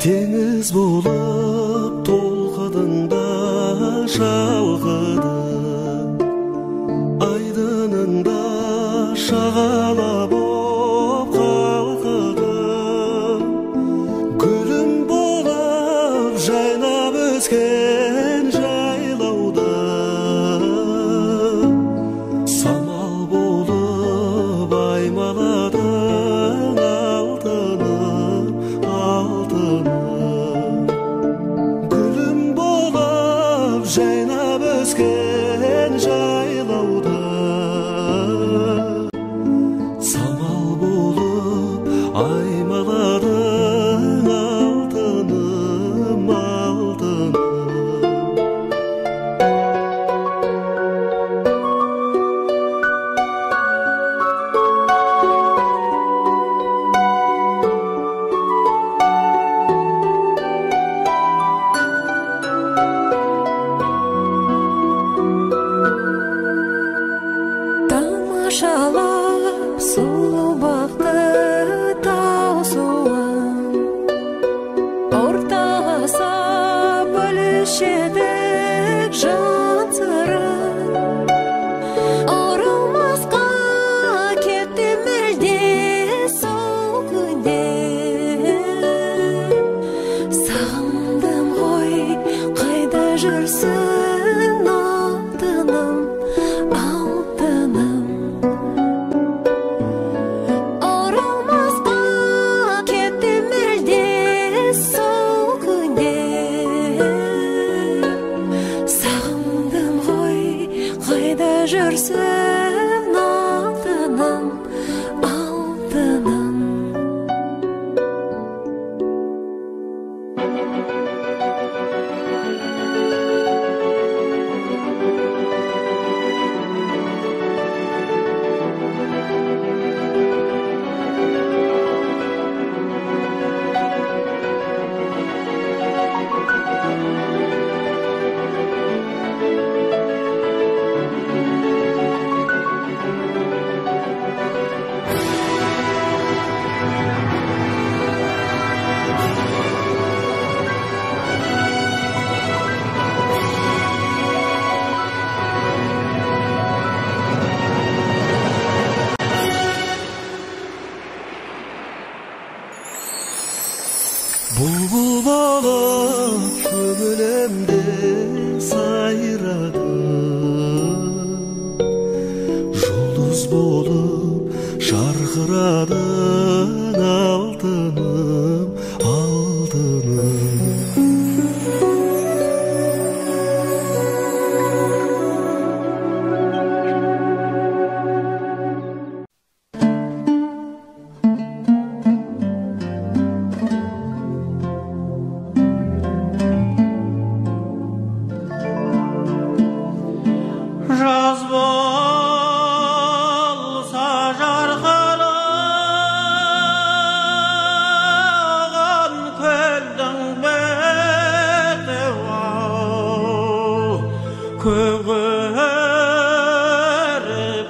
Teniz bulup толқыныңда шалқыдым, айдыныңда шағала боп қалқыдым. Гүлім болып жайнап өскен жайлауда, самал болып аймаладың алтыным, алтыным. Гүлім болып жайнап өскен жайлауда, самал болып аймаладың алтыным, алтыным. Тамашалап сұлу бақты таусуын, ортағаса бөлішедік жан сырын. Оралмасқа кеттім әлде сол күнде, сағындым ғой қайда жүрсің алтыным, алтыным. Оралмасқа кеттім әлде сол күнде, сағындым ғой қайда жүрсің алтыным, алтыным. Бұлбұл болып көңілімде сайрады, жұлдыз болып жарқырадың алтыным, алтыным. Жаз болса жарқыраған көлдің беті көгеріп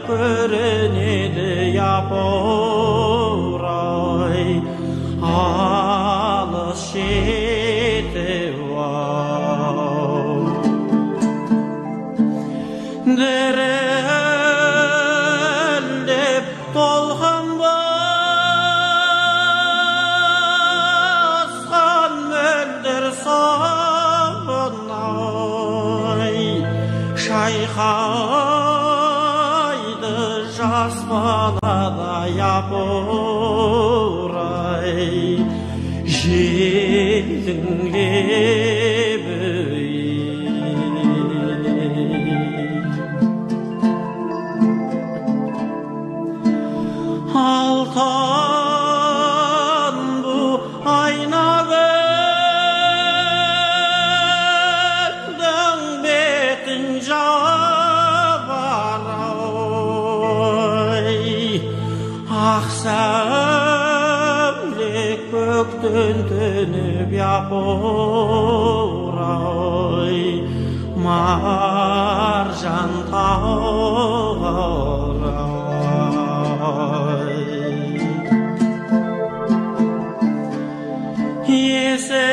көрінеді япырай алыс шеті дірілдеп толқын басқан мөлдір сағынай шайқайды жас баладай япырай желдің лебі. Алтын bu ayna gölдің бетін жабарай, ақ сәуле көктен төніп япырай, маржан тағарай. Ese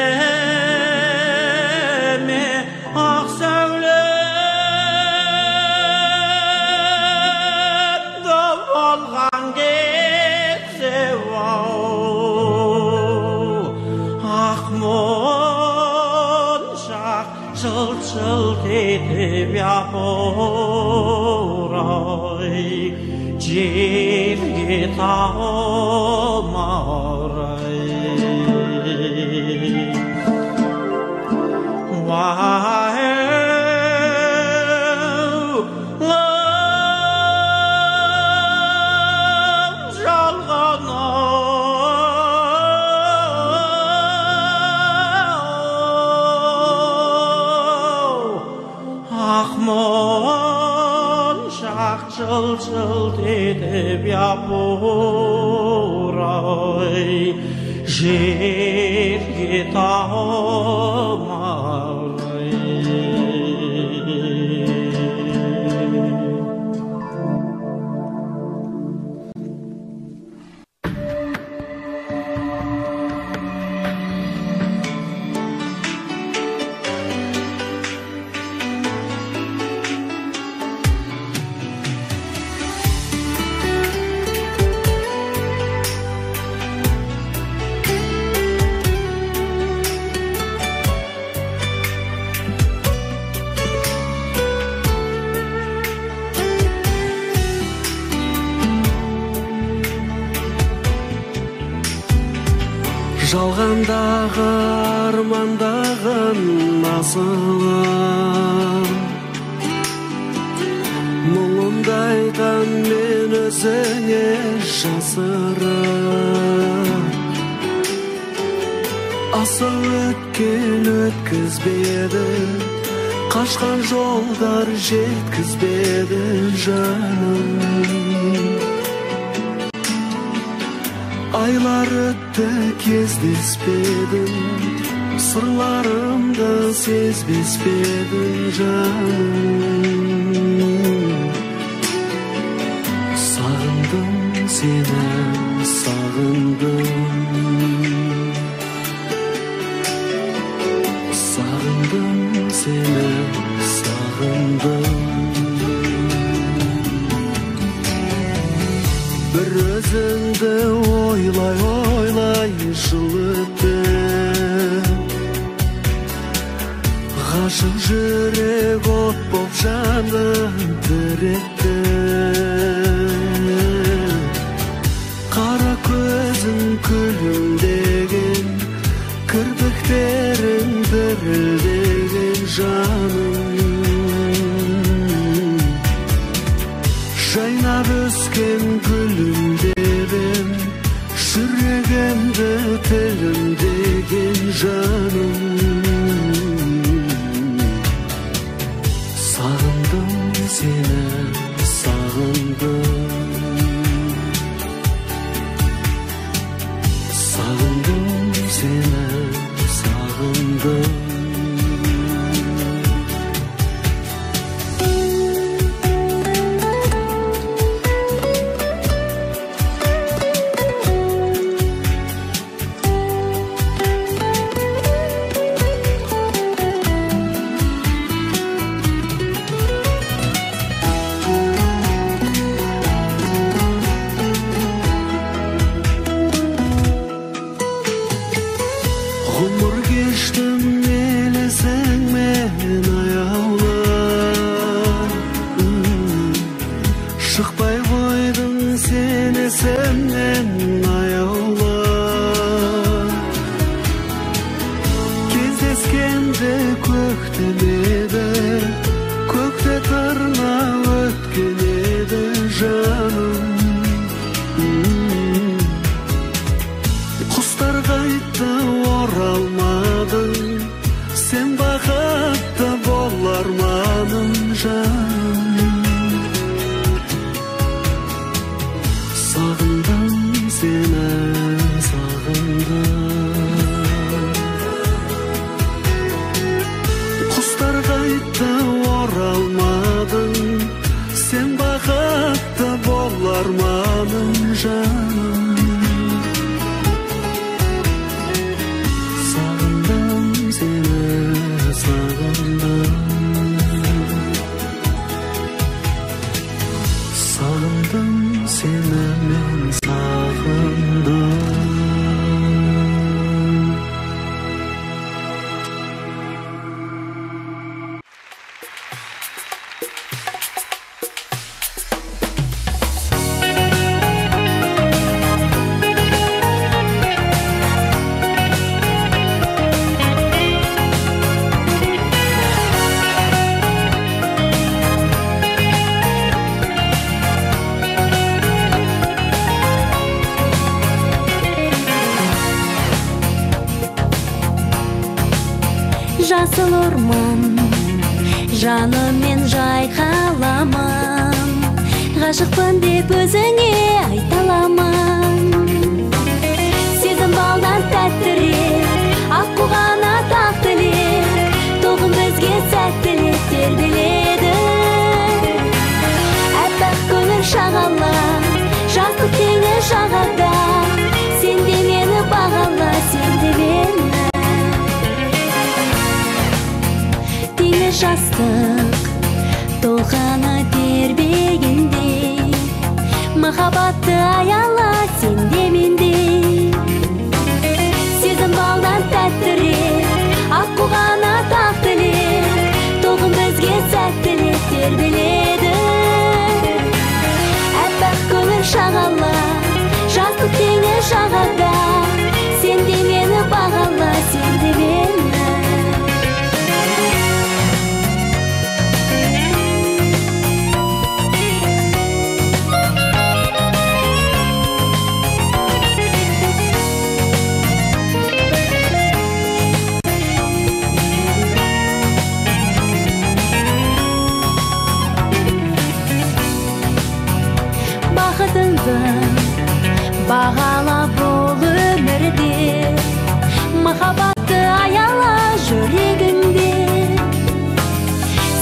yaporay Jerge tağmaray Çıl edip yapuray Jerge tağmaray Жалғандағы армандағын асылым Мұңымды айтам мен өзіңе жасырып Асыл өткен өткізбеді Қашқан жолдар жеткізбеді жаным Aylar öttü кездеспедім Сырларымды сезбеспедім жаным Сағындым сені, сағындым Сағындым сені, сағындым Bir özünde oylay jıl ötdüm Ғашық жүрек от боп жанып тіретті Қара көзің күлімдеген Кірпіктерің дірілдеген жаным Жайнап өскен гүлімдебім Жүрегімді тілімдеген жаным Сағындым сені, сағындым Сағындым сені, сағындым Шықпай қойдың сен есімнен аяулы Кездескенде көктем еді Көкте тырна өткен еді жаным Құстар қайтты оралмадың Сен бақытты болар маным жаным Sağındım seni, sağındım Kuşlar kayıtta oralmadın Sen bakatta bollarmanın canım Sağındım seni, sağındım Sağındım seni men sağındım жасыл орман, жаныммен жайқаламан, ғашықпын деп өзіңе айта аламан. Сезім балдан тәттірек, аққу қанат ақ тілек, тоғым бізге сәттілік тербеледі. Әппақ көңіл шағала, жастық теңіз жағада, сен де мені бағала, сен де мені. Теңіз жастық толқаны тербегенде, махаббатты аяла, сен де менде. Сезім балдан тәттірек, аққу қанат ақ тілек, тоғым бізге сәттілік тербеледі. Әппақ көңіл шағала, жастық теңіз жағада, сен де мені бағала, сен де мені. Бағала бұл өмірде, махаббатты аяла жүрегіңде.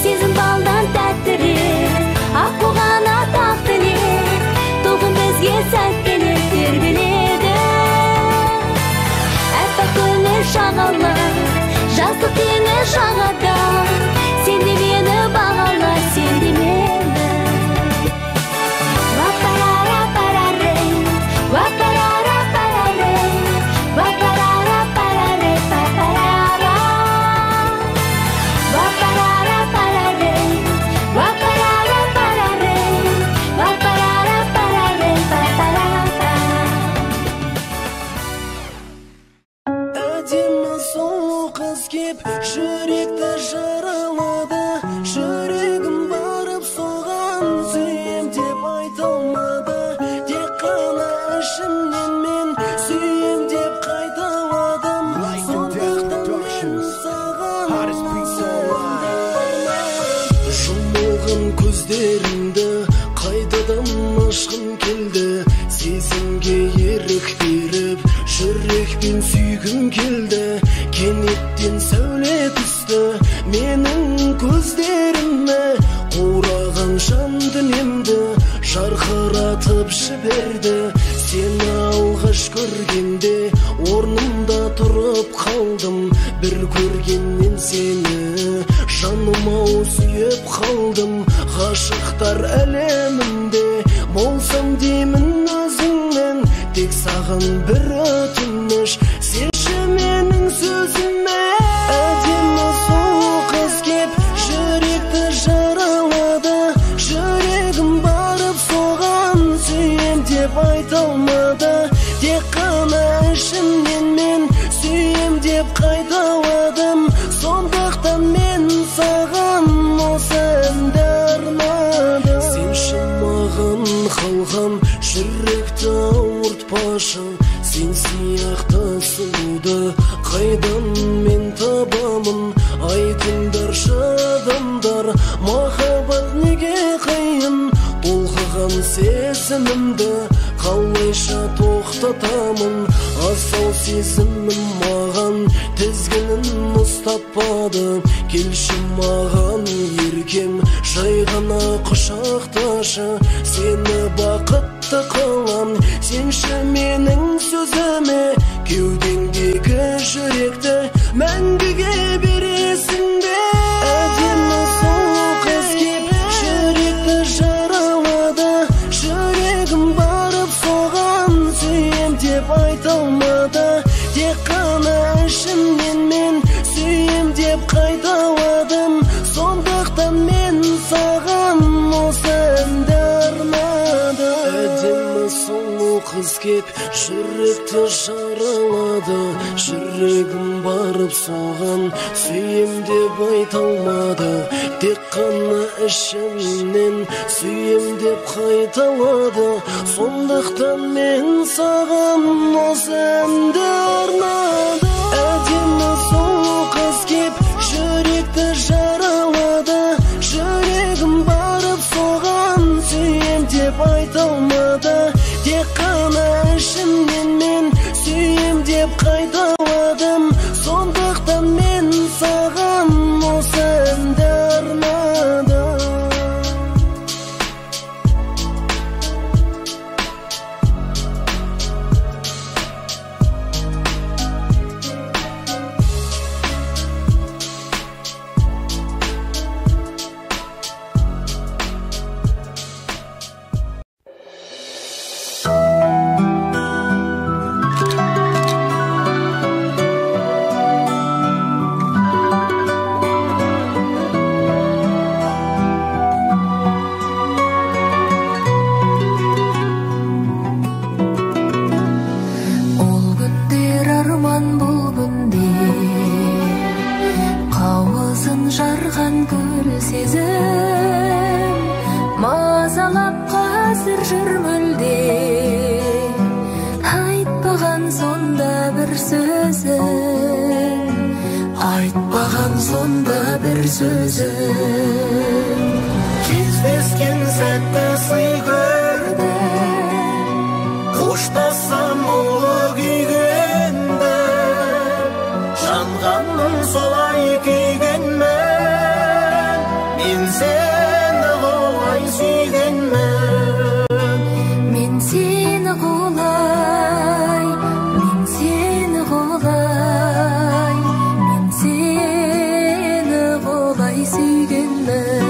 Сезім балдан тәттірек, аққу қанат ақ тілек, тоғым бізге сәттілік тербеледі. Әппақ көңіл шағала, жастық теңіз жағада, сен де мені бағала, сен де мені. Жүректі жаралады, жүрегім барып соған, сүйем деп айта алмады. Тек қана ішімнен мен сүйем деп қайталадым. Сондықтан мен саған жұмылған көздеріңді қайтадан ашқым келді. Сезімге ерік беріп, жүрекпен сүйгім келді. Кенеттен сәуле түсті менің көздеріме, қураған жан дүниемді жарқыратып жіберді. Сені алғаш көргенде орнымда тұрып қалдым. Бір көргеннен сені жаным-ау сүйіп қалдым. Ғашықтар әлемінде болсам деймін өзіңмен, тек саған бір өтініш, сенші менің сөзіме. Әдемі сұлу қыз кеп жүректі жаралады, жүрегім барып соған, сүйем деп айта алмады. Тек қана ішімнен мен сүйем деп қайталадым. Сондықтан мен саған осы әнді арнадым. Сенші маған қалған жүректі ауыртпашы, сен сияқты сұлуды қайдан мен табамын? Айтыңдаршы адамдар, махаббат неге қиын? Толқыған сезімімді қалайша тоқтатамын? Асау сезімім маған тізгінін ұстатпады. Келші маған еркем, жай ғана құшақташы, сені бақытты қылам. Сенші менің сөзіме, кеудеңдегі жүректі мәңгіге бересің бе? Әдемі сұлу қыз кеп жүректі жаралады, жүрегім барып соған, сүйем деп айта алмады. Тек қана ішімнен мен сүйем деп қайталадым. Сондықтан мен саған осы әнді арнадым. Әдемі сұлу қыз кеп жүректі жаралады, жүрегім барып соған, сүйем деп айта алмады. Тек қана ішімнен сүйем деп қайталады. Сондықтан мен саған осы әнді арнадым. Әдемі сұлу қыз кеп қайталадым, сондықтан мен саған осы әнді арнадым. Кездескен сәтті сый көрді, қоштассам ұлы күйгенді, жанғанның солай күйгенмен, мен сені қолай сүйгенмен. Мен сені қолай, мен сені қолай, мен сені қолай сүйгенмен.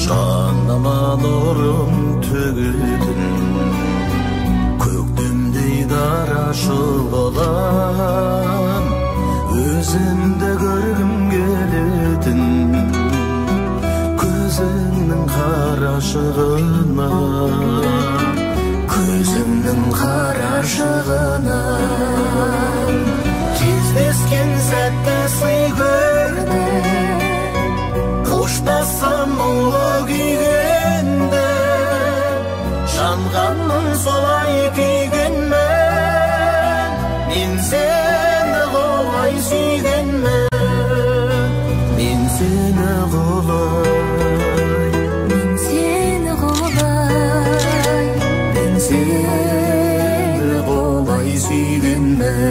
Жаныма нұрын төгетін, көктемдей дара шұғылан, өзімді көргім келетін, көзіңнің қарашығына, көзіңнің қарашығына. Кездескен сәтті сый көрді, қоштассам ұлы күйгенді, жанғанның солай күйгенмен, мен сені қолай сүйгенмен. Мен сені қолай, Мен сені қолай, мен сені қолай сүйгенмен.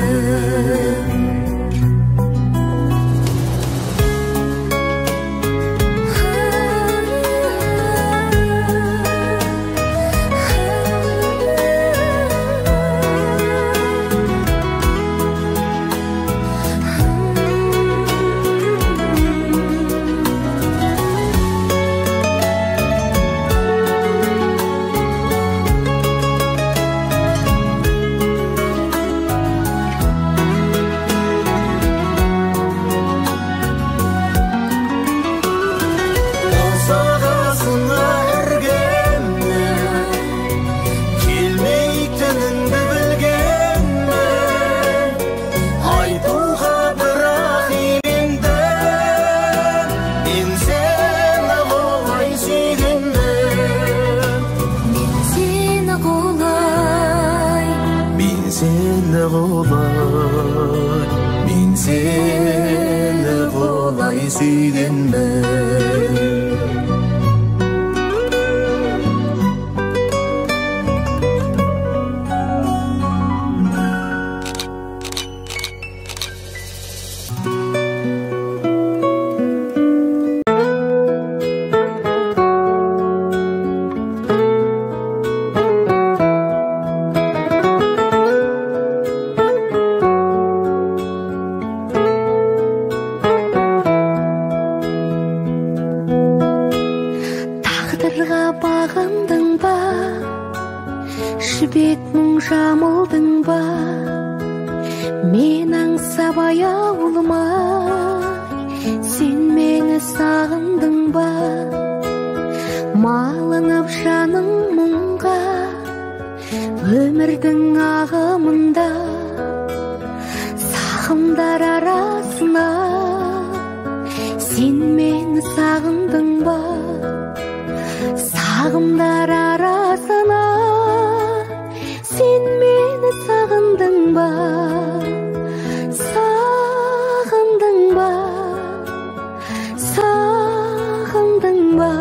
Мен сені қолай сүйгенмен. Бағындың ба, жібек мұң жамылдың ба, мен аңсап аяулымай, сен мені сағындың ба, малынып жаның мұңға, өмірдің ағымында, сағымдар арасына, сен мені сағындың ба, сағымдар арасына, сен мені сағындың ба, сағындың ба, сағындың ба.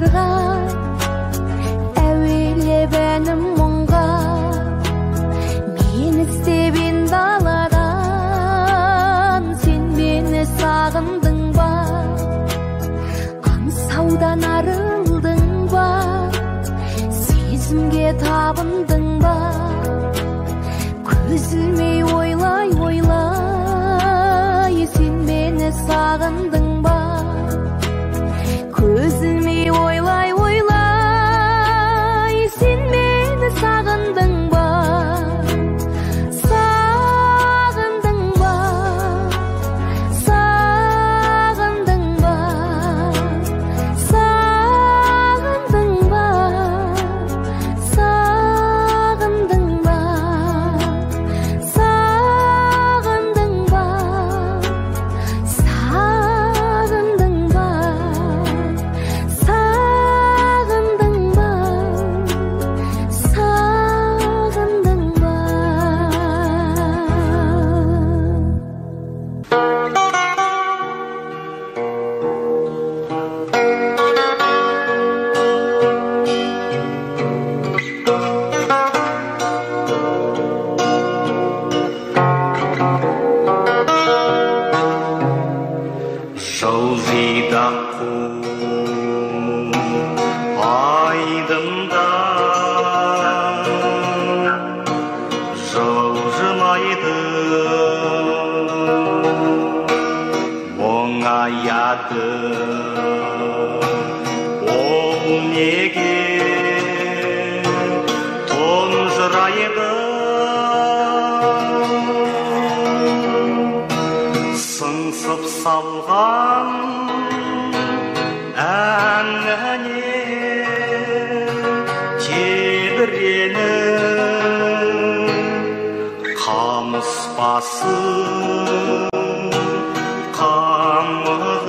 айға, әуелебәнім мұңға. Мен іздебен даладан, сен мені сағындың ба? Аңсаудан арылдың ба? Сезімге табындың ба? Көзілмей ойлай ойлай, сен мені сағындың ба? Көзілмей ойлай ойлай, сен мені сағындың ба? Сағындың ба? Сағындың ба? Сағындың ба? Сағындың ба? Сағындың ба? Сағындың ба? Сағындың ба? Сағындың ба? Жылжиды құм айдында, жылжымайды оңаяды. Ол неге тұнжырайды? Сыңсып салған әніне тебіреніп, қамыс басы қамығып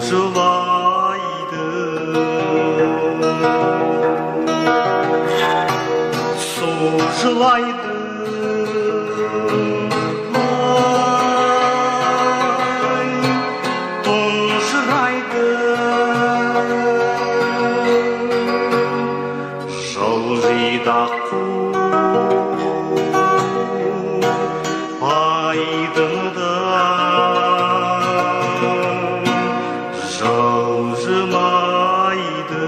созылайды, созылайды. Жылжиды құм айдында, жылжымайды.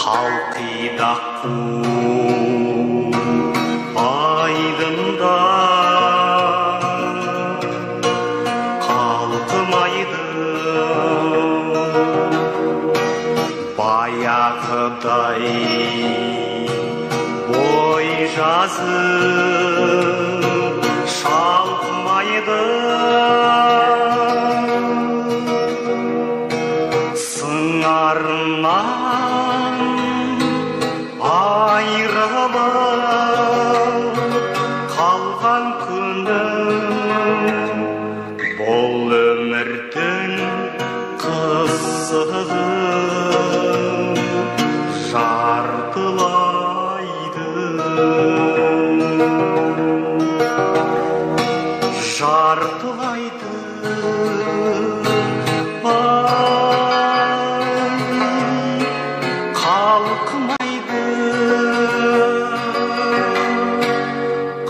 Қалқиды құм айдында, қалқымайды. Баяғыдай бой жазып шалқымайды. Сыңарынан айрылып қалған күнім, бұл өмірдің қызығы жартылайды, жартылайды. Қалқымайды,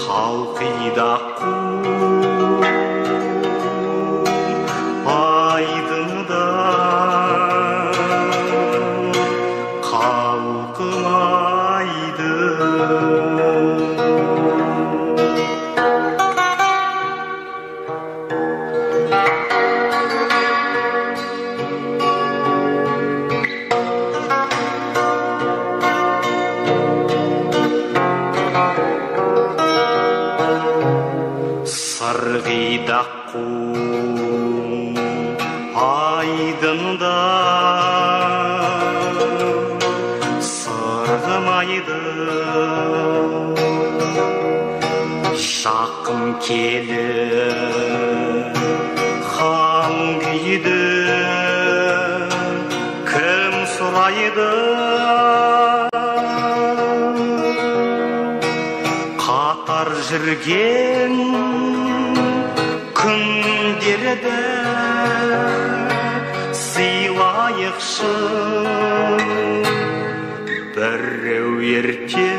қалқиды құм айдында, қалқымайды. Сырғиды құм айдында, сырғымайды. Жақын келіп хан күйді кім сұрайды? Қатар жүрген күндерді сыйлайықшы, біреу ерте,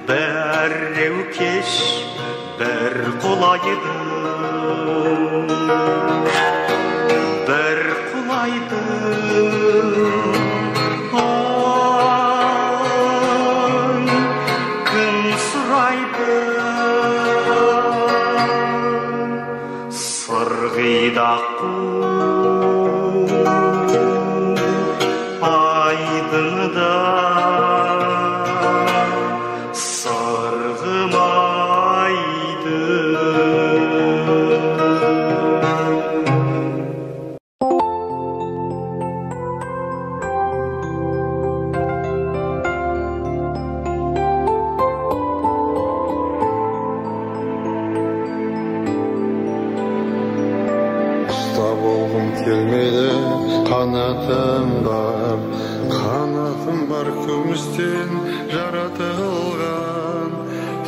біреу кеш, бір құлайды, бір құлайды. Ой, кім сұрайды? Сырғида қу айдында сырғымайды. Usta болғым келмейді, қанатым бар күмістен жаратылған.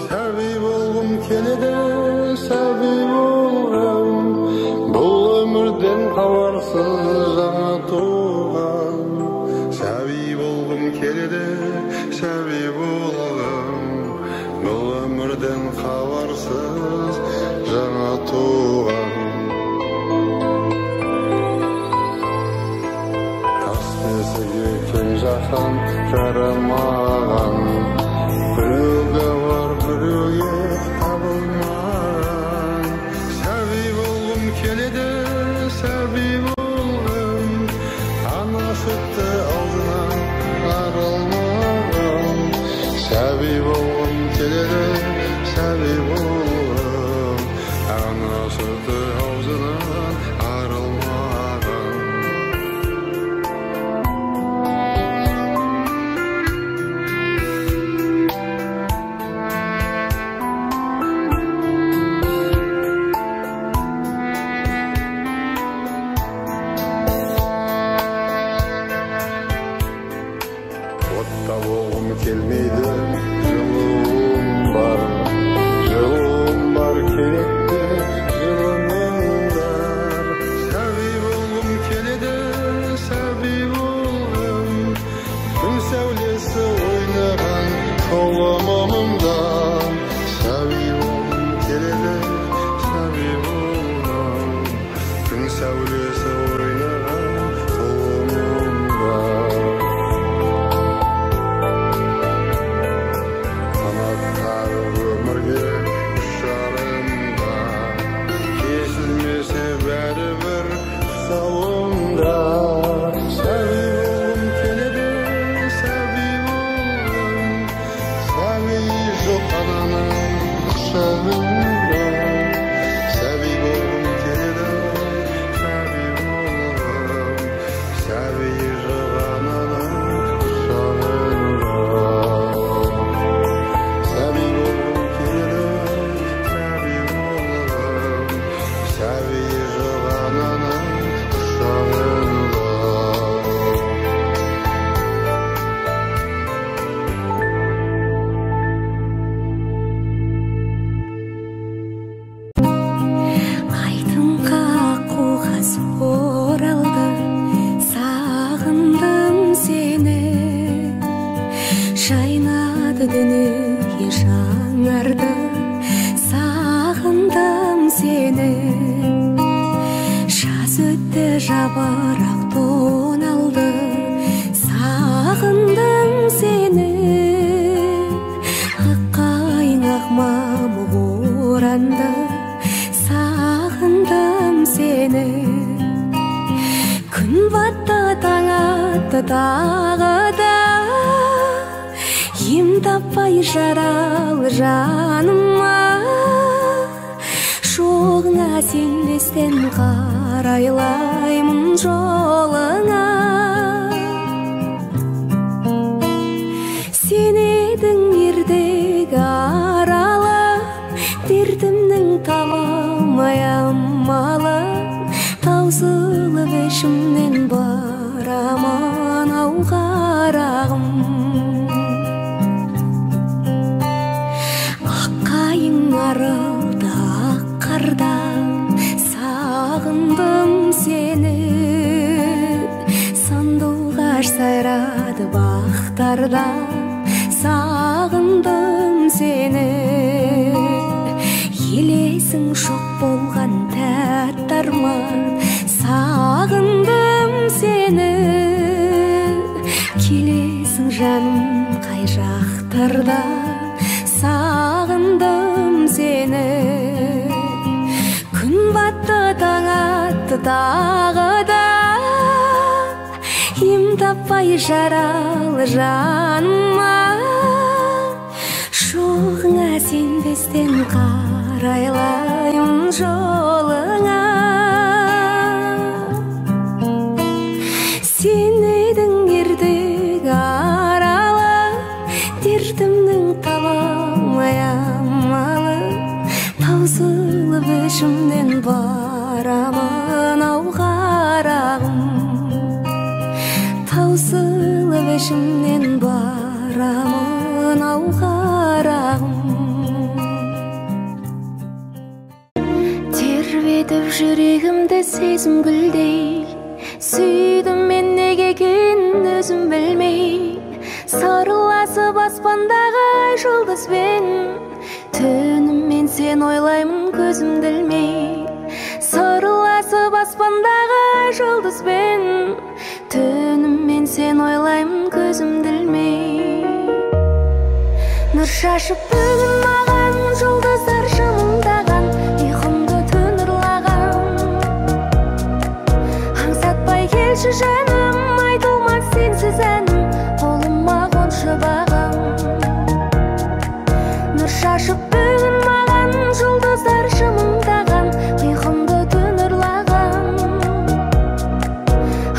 Сәби болғым келеді, сәби болғым, бұл өмірден хабарсыз жаңа туған. Сәби болғым келеді, сәби болғым, бұл өмірден хабарсыз жаңа туған. Жахан жарамаған, біреуге бар, біреуге табылмаған. Сәби болғым келеді, сәби болғым, ана сүті аузынан арылмаған. Сәби болғым келеді, сәби болғым, ана сүті аузынан арылмаған. Отта болғым келмейді, жылуым бар керекті жылыныңдар. Сәби болғым келеді, сәби болғым, күн сәулесі ойнаған қолымымда. Сәби болғым келеді, сәби болғым, күн сәулесі ойнаған қолымымда. Өмірге ұшарымда, кесілмесе бәрібір сауымда. Сәби болғым келеді, сәби болғым, сәби жоқ ананың құшағында. Сәби болғым келеді, сәби болғым, сәби жоқ ананың құшағында. Сәби болғым келеді, сәби болғым, сәби жоқ ананың құшағында. Айдын қаққу қаз оралды, сағындым сені. Жайнады дүние жаңарды, сағындым сені. Жаз өтті, жапырақ тоналды, сағындым сені. Аққайың ақ мамық оранды, сағындым сені. Күн батты, таң атты тағы да, ем таппай жаралы жаныма. Жоғыңа сенбестен қарайлаймын жолыңа. Сен едің ертегі аралап, дертімнің аямалы таусылып ішімнен барамын ау қарағым. Аққайың арылды ақ қарда сағындым сені, сандуғаш сайрады бақтарда сағындым сені. Елесің шоқ болған тәтті арман сағындым сені. Келесің жаным қай жақтарда сағындым сені. Күн батты таң атты тағы да, ем таппай жаралы жаныма. Жоғыңа сенбестен қарайлайым жолыңа. Сен едің ертегі аралы, дертімнің табалмай амалы. Таусылып ішімнен барамын ау қарағым. Таусылып ішімнен барамын ау қарағым. Тербетіп жүрегімді сезім гүлдей, сүйдім мен неге екенін өзім білмей. Сарыласып аспандағы ай жұлдызбен, түніммен сен ойлаймын көзімді ілмей. Сарыласып аспандағы ай жұлдызбен, түніммен сен ойлаймын көзімді ілмей. Нұр шашып бүгін маған жұлдыздар жымыңдаған, ұйқымды түн ұрлаған. Аңсатпай келші жаным, айтылмас сенсіз әнім, қолыма қоншы бағым. Нұр шашып бүгін маған жұлдыздар жымыңдаған, ұйқымды түн ұрлаған.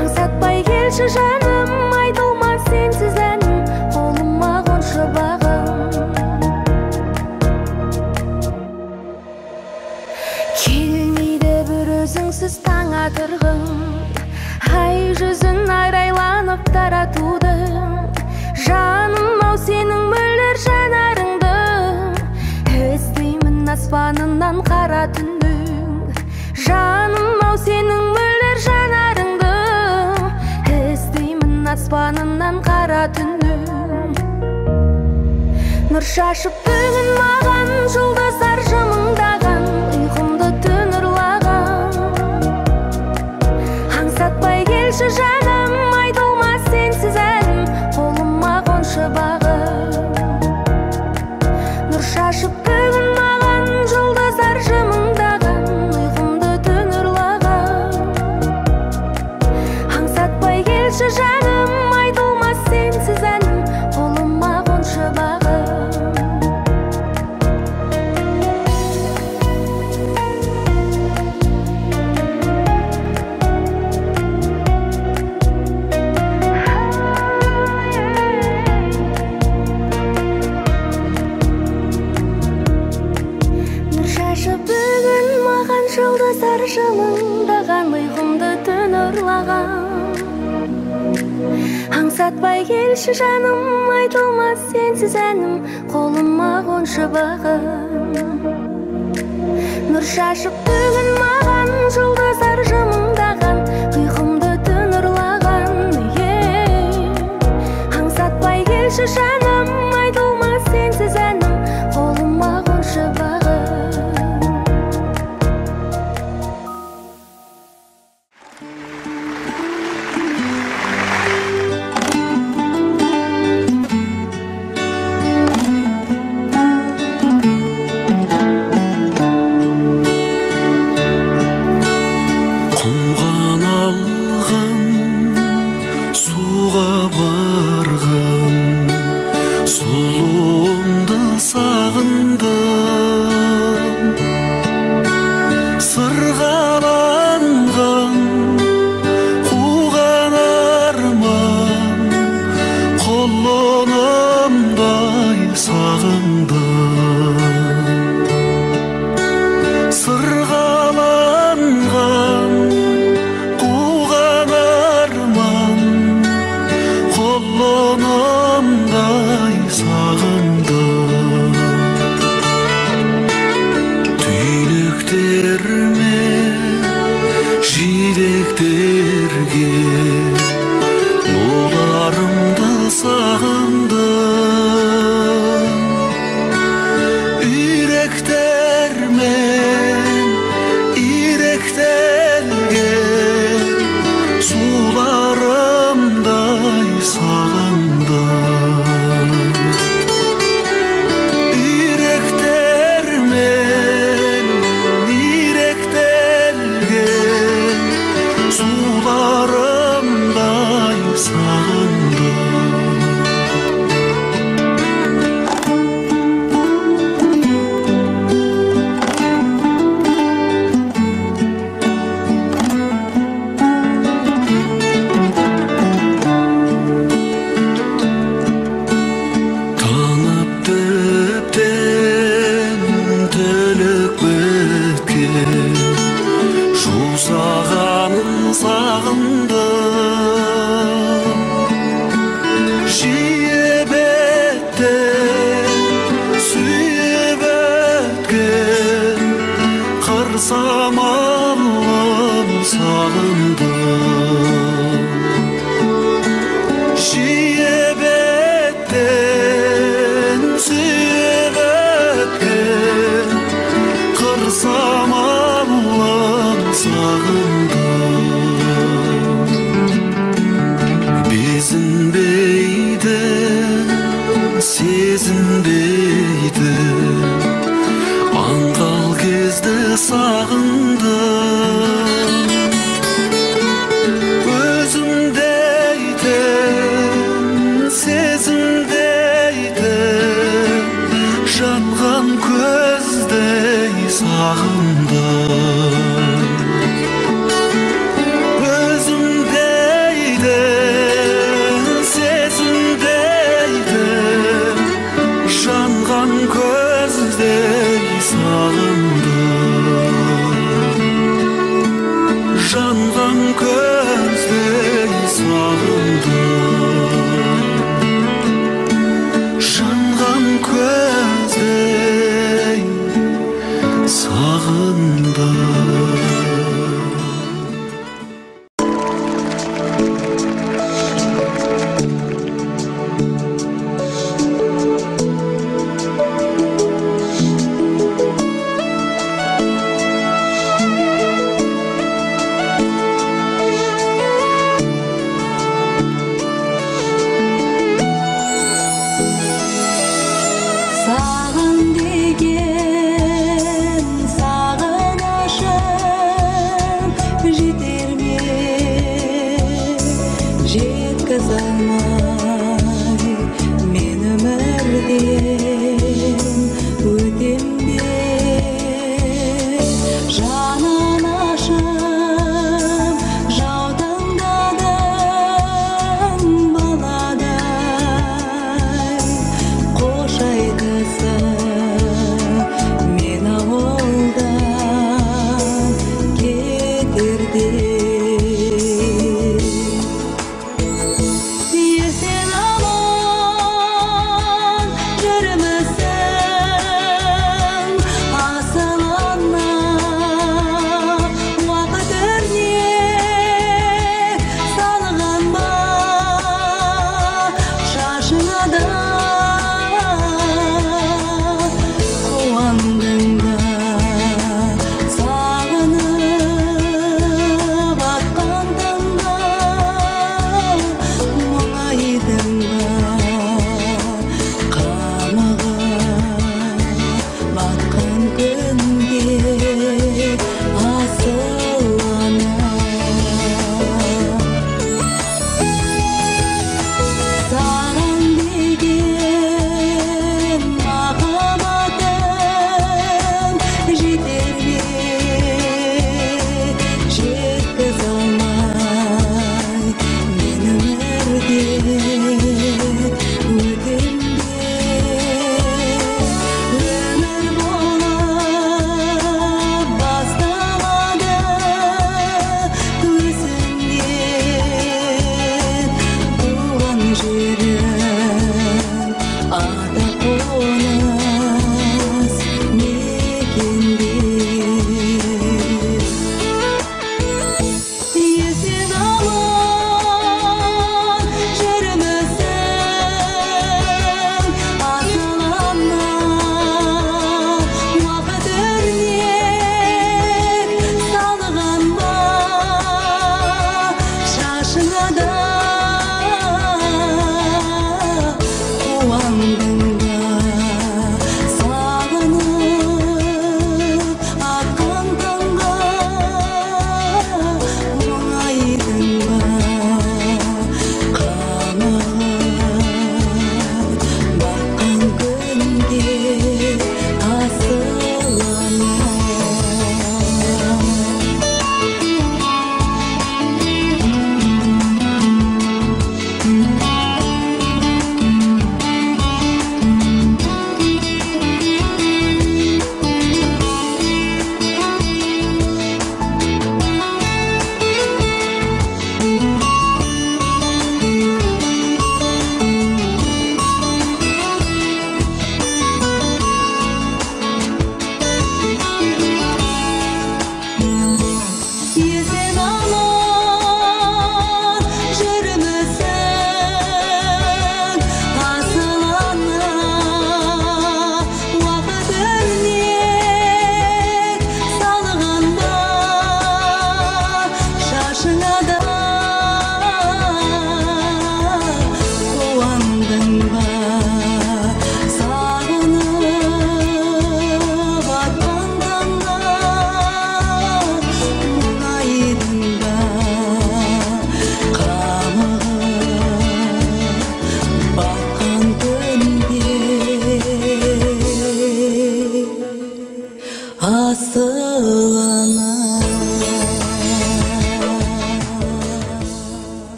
Аңсатпай келші жаным, айтылмас сенсіз әнім, қолыма қоншы бағым. Келмейді бір өзіңсіз таң атырғың, ай жүзін айрайланып таратуды. Жаным ау сенің мөлдір жанарыңды, іздеймін аспанынан қара түннің. Жаным ау сенің мөлдір жанарыңды, іздеймін аспанынан қара түннің. Нұр шашып бүгін маған жұлдыздар жымыңдаған, ұйқымды түн ұрлаған. Аңсатпай келші жаным, айтылмас сенсіз әнім, қолыма қоншы бағым. Нұр шашып бүгін маған жұлдыздар жымыңдаған, ұйқымды түн ұрлаған. Аңсатпай келші жаным, айтылмас сенсіз әнім, қолыма қоншы бағым. Жұлдыздар жымыңдаған, ұйқымды түн ұрлаған. Аңсатпай келші жаным, айтылмас сенсіз әнім, қолыма қоншы бағым. Нұр шашып бүгін маған жұлдыздар жымыңдаған, ұйқымды түн ұрлаған. Аңсатпай келші жаным, айтылмас сенсіз әнім, қолыма қоншы бағым. Kırsam Allah'ım sağındım Şiyebetten süyebetten Kırsam Allah'ım sağındım Bizim beyde sizin beyde Angal gezde sağındım Özümdeydim, sezimdeydim Jangan közdey sağındım Özümdeydim, sezimdeydim Jangan közdey sağındım Jangan közdey sağındım Jangan közdey sağındım Sağın degen sağın aşım Jeter mi жеткізе алмай мен өмірден өтем бе жанын ашып жаутаңдадың баладай қош айтысып мен ауылдан кетерде Есен аман жүрмісің асыл ана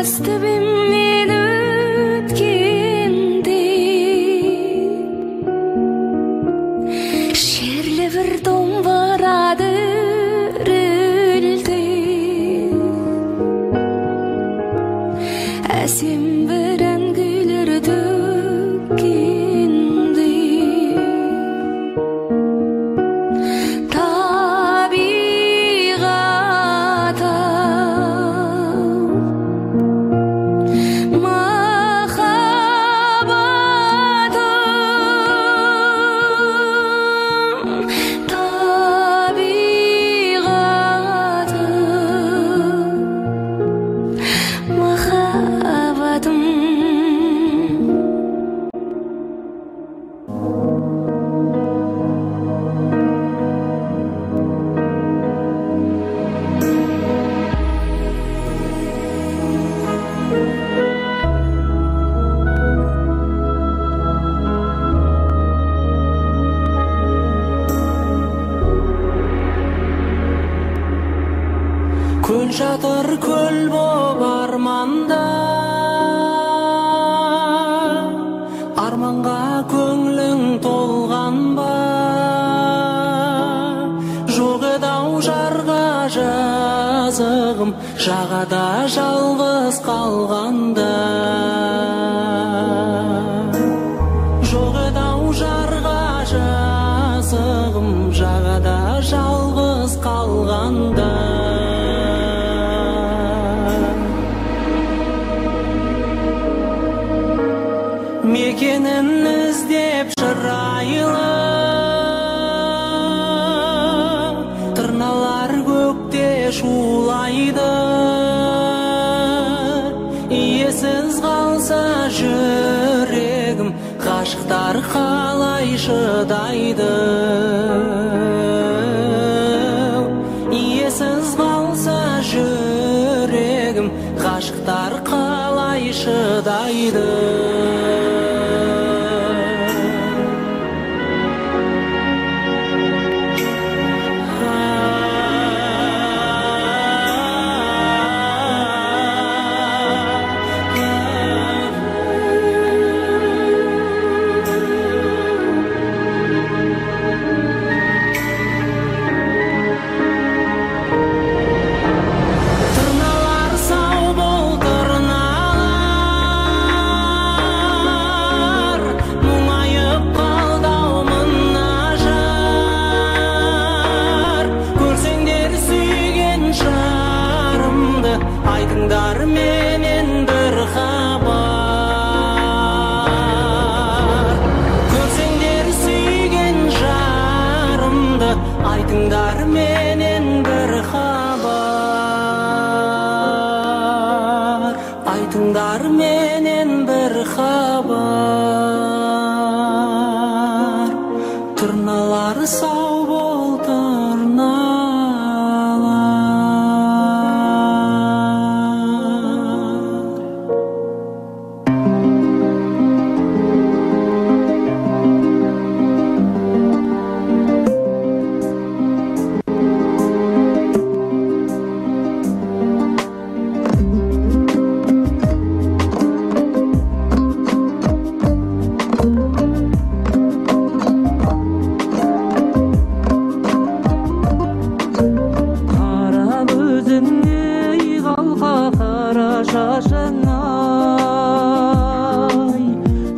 төбемнен өткенде шерлі бір домбырады үрілді әсем бір әңгүйлер төккенде Көл жатыр көл боп арманда, арманға көңлің толған ба? Жоқ еді-ау жарға жазығым, жағада жалғыз қалғанда. Жоқ еді-ау жарға жазығым, жағада жалғыз қалғанда. Мекенін іздеп шырайлы, тырналар көкте шулайды. Иесіз қалса жүрегім, ғашықтар қалай шыдайды. Иесіз қалса жүрегім, ғашықтар қалай шыдайды. Айтыңдар менен бір хабар, көрсеңдер сүйген жарымды, айтыңдар менен бір хабар, айтыңдар менен бір хабар. Тырналар сау бол, тырналар.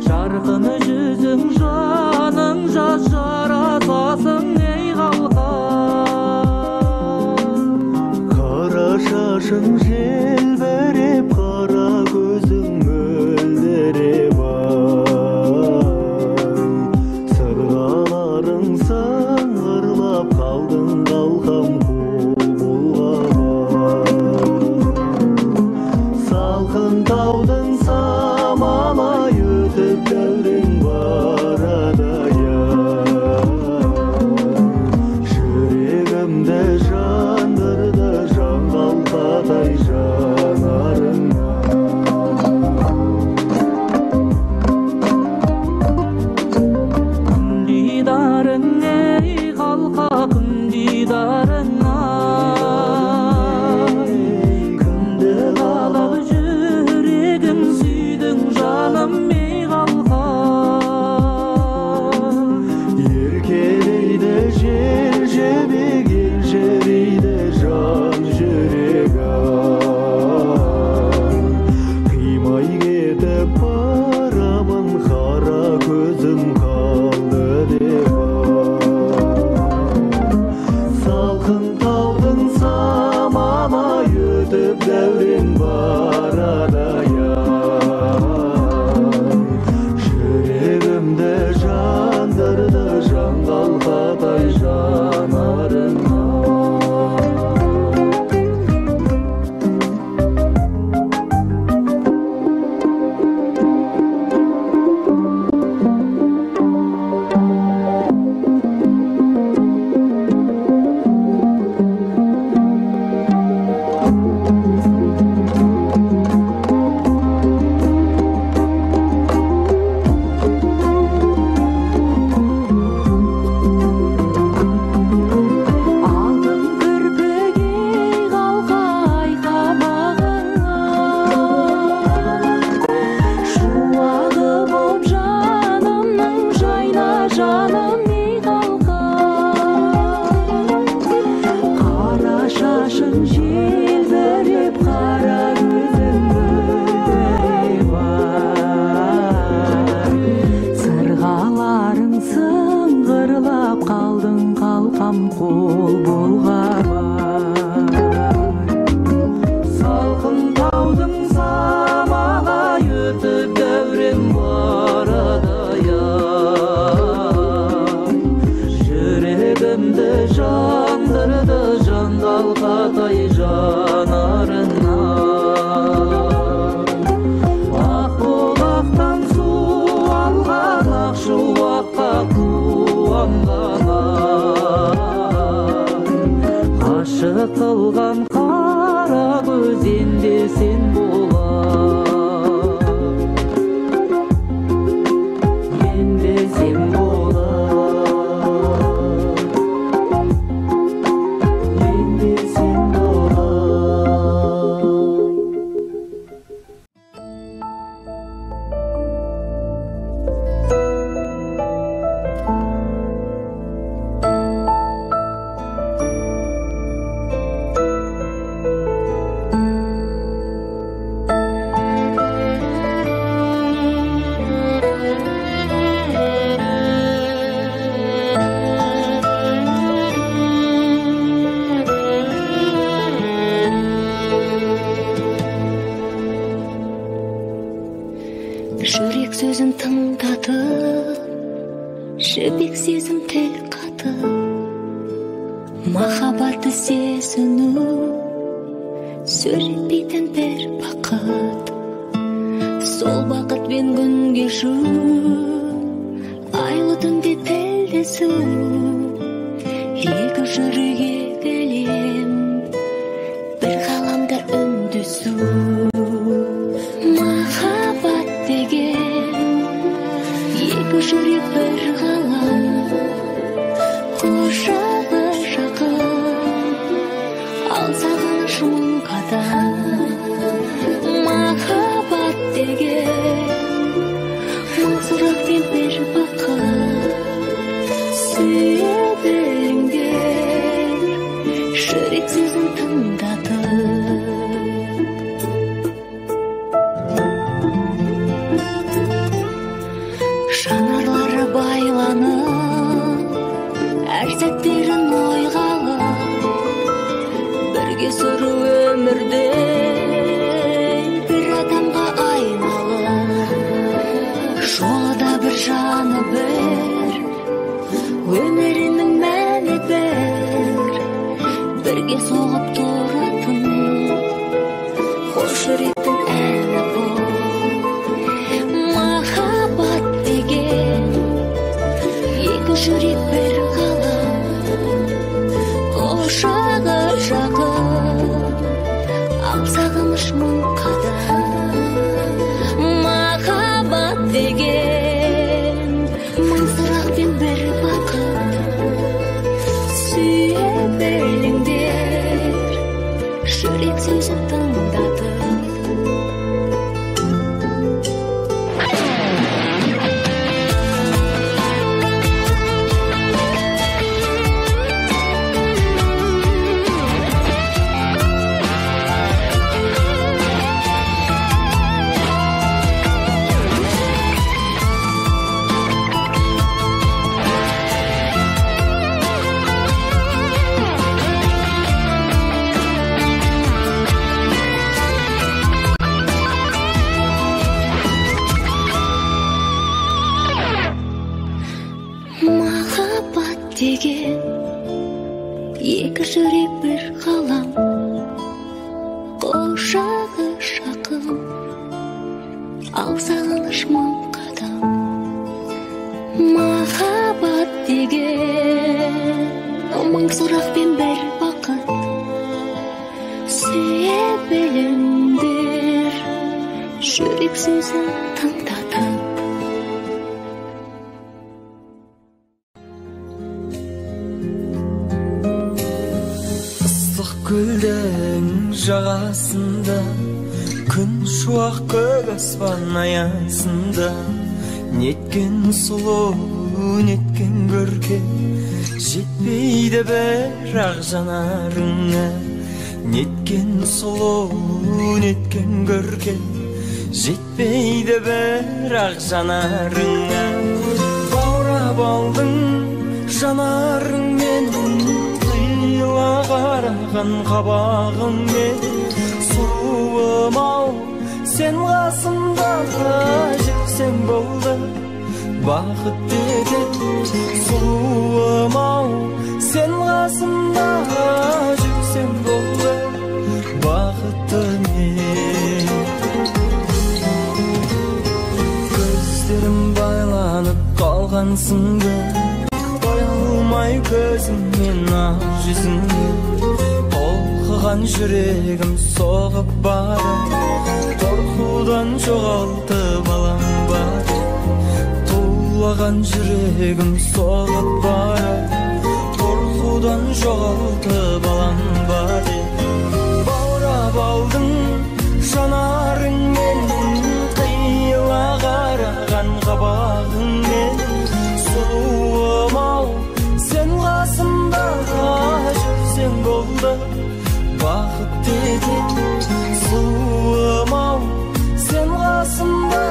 Жарқыны жүзің жаның жаз жарасасың ей қалқан. Қара шашың желбіреп, қара көзің мөлдіреп ай. Сырғаларың сыңғырлап, қалдың қалқам қол бұлғап. Салқын таудың самалай өтіп дәурен барады жүрегімді жандырды жаңғалтадай жанарыңа. Күндидарың ей қалқа, күндидарың ай, кімді қалап жүр Жүрек сөзін тыңдатып, жібек сезім тіл қатып, махаббатты сезіну сөйлетпейтін бір бақыт. Сол бақытпен күн кешу, айлы түнде тілдесу, екі жүрек екі әлем, бір ғаламда үндесу. Махаббат деген екі жүрек бір ғалам, құшағы жақын, ал сағыныш мың қадам. Махаббат деген мың сұрақ пен бір бақыт, сүйе біліңдер жүрек сөзін тыңдатып. Жанарлары байланып, әр сәттерін ойға алып, бірге сүру өмірде бір адамға айналып. Жолда бір жаны бір, өмірінің мәні бір, бірге соғып тұратын қос жүректің әні бұл. Махаббат деген екі жүрек бір ғалам, құшағы жақын, ал сағыныш мың қадам. Махаббат деген мың сұрақ пен бір бақыт, сүйе біліңдер жүрек сөзін тыңдатып. Махаббат деген екі жүрек бір ғалам, құшағы жақын, ал сағыныш мың қадам. Махаббат деген мың сұрақ пен бір бақыт, сүйе біліңдер жүрек сөзін тыңдатып. Көлдің жағасында күн шуақ көк аспан аясында, неткен сұлу, неткен көркем, жетпейді бірақ жанарыңа. Неткен сұлу, неткен көркем, жетпейді бірақ жанарыңа. Баурап алдың жанарыңмен, қараған қабағыңмен, сұлуым-ау, сен қасымда жүрсең болды, бақыт деген. Сұлуым-ау, сен қасымда жүрсең болды, бақытты мен. Көздерім байланып қалғансыңды, алмай көзіммен ақ жүзіңе. Толқыған жүрегім соғып бары, қорқудан жоғалтып алам бары. Тулаған жүрегім соғып бары, қорқудан жоғалтып алам бары. Баурап алдың жанарыңмен, қиыла қараған қабағыңмен. Сұлуым-ау, сен қасымда жүрсең болды, бақыт деген. Сұлуым-ау, сен қасымда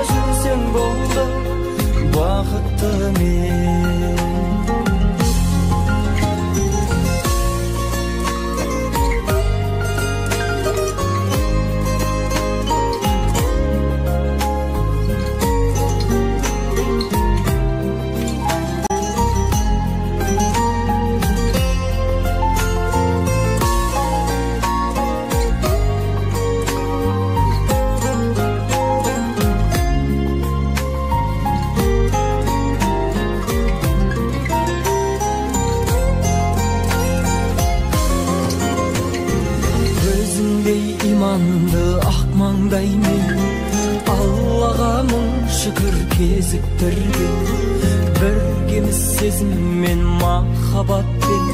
жүрсең болды, бақытты мен. ақ маңдаймен Аллаға мың шүкір кезіктірген Біргеміз сезіммен махаббатпен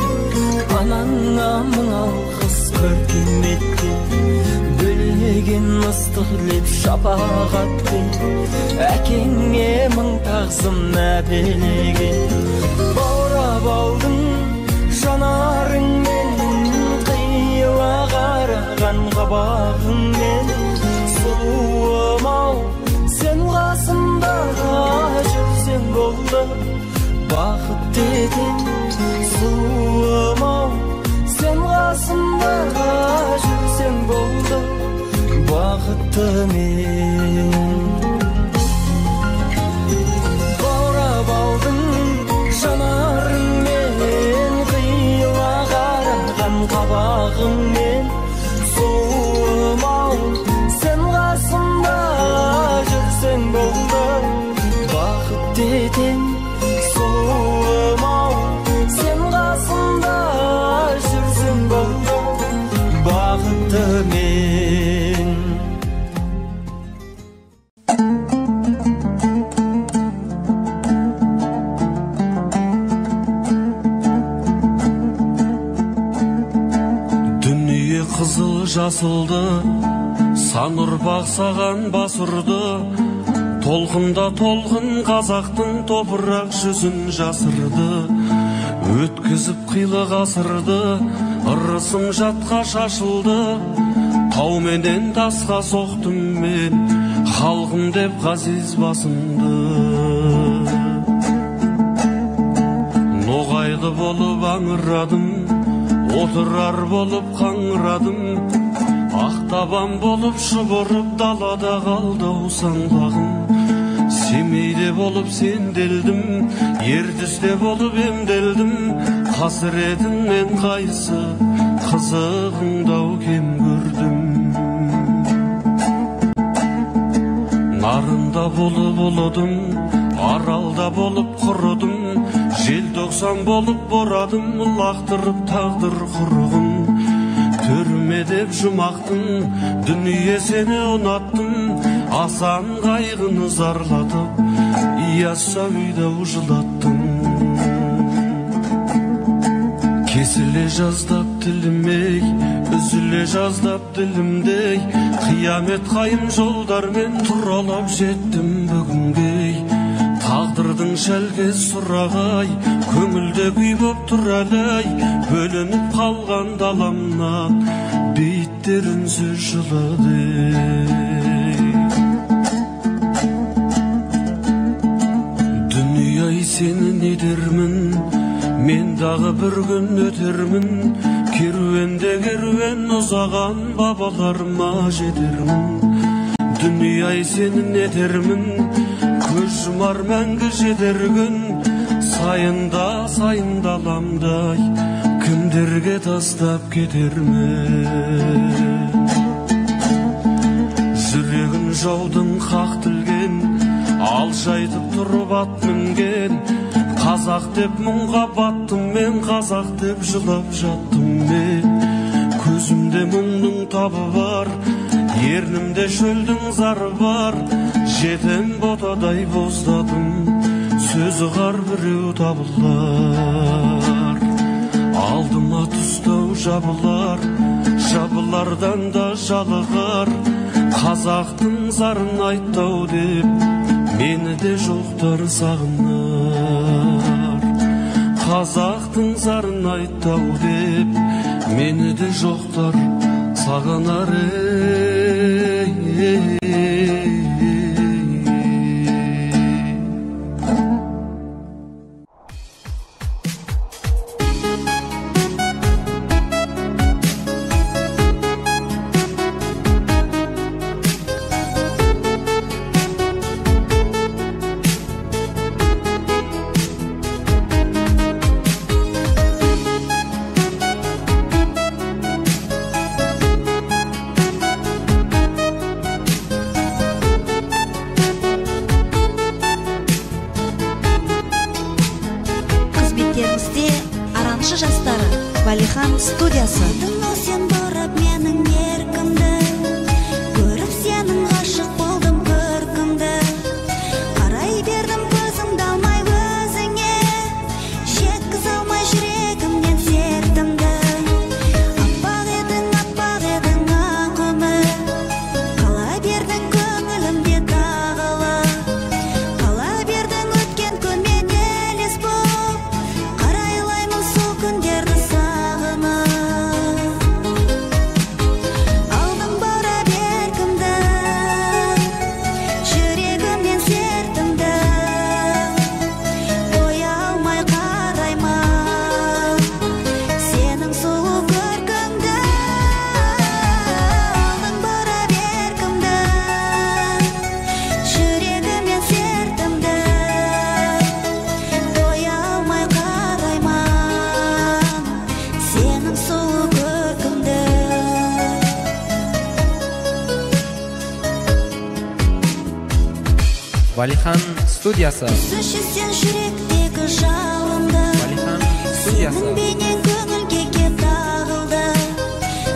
Анаңа мың алғыс көркеметтен Бөлеген ыстық леп шапағатпен Әкеңе мың тағзым нәбелеген Баурап алдың жанарыңмен Қиыла қараған қабағыңмен Сұлуым-ау сен қасымда жүрсең болды бақыт етем Сұлуым-ау сен қасымда жүрсең болды бақытты мен Баурап алдың жанарыңмен Қиыла қараған қабағыңмен Сұлуым-ау сен қасымда жүрсең болды бақыт етем Сұлуым-ау сен қасымда жүрсең болды бақытты мен Дүние қызыл жасылды сан ұрпақ саған бас ұрды Толқында толқын қазақтың топырақ жүзін жасырды Өткізіп қилы ғасырды ырысым жатқа шашылды Тауменен тасқа соқтым мен халқым деп ғазиз басымды Ноғайлы болып аңырадым отырар болып қаңырадым Ақтабан болып шұбырып далада қалды саңлағым Семейде болып сенделдім Ертісте болып емделдім Қасіретіңмен қайсы қызығыңдау кем көрдім Нарында болып ұлыдым Аралда болып құрыдым Желтоқсан болып борадым Лақтырып тағдыр құрығым Түрме деп жұмақтың дүние сені ұнаттым Асан қайғыны зарлатып Ияса үйді жылаттым Кесіле жаздап тілімей Үзіле жаздап ділімдей Қиямет қайым жолдармен тұралап жеттім бүгінге Тағдырдың шәлкес сұрағай Көңілде күй боп тұр әлі Бөлініп қалған даламнан Бейіттер үнсіз жылады Дүние-ай сені не дермін Мен дағы бір күн өтермін Керуенде керуен ұзаған бабаларыма жетермін Дүние-ай сені не дермін Көз жұмар мәңгі жетер күн Сайында аламдай Кімдерге тастап кетермін Жүрегін жаудың қақ тілген Алшайтып тұрып ат мінген Қазақ деп мұңға баттым мен Қазақ деп жылап жаттым мен Көзімде мұңның табы бар Ернімде шөлдің зары бар Жетен ботадай боздадым Сөзі қар біреу табылар Алдыма тұстау жабылар Жабылардан да жалығар Қазақтың зарын айттау деп Мені де жоқтар сағынар Қазақтың зарын айттау деп Мені де жоқтар сағынар Валихан студиясы. Сен бұрып менің еркімді Валихан студиясы. Түсінші сен жүректегі жалынды, Валихан студиясы. сенің бейнең көңілге кеп тағылды.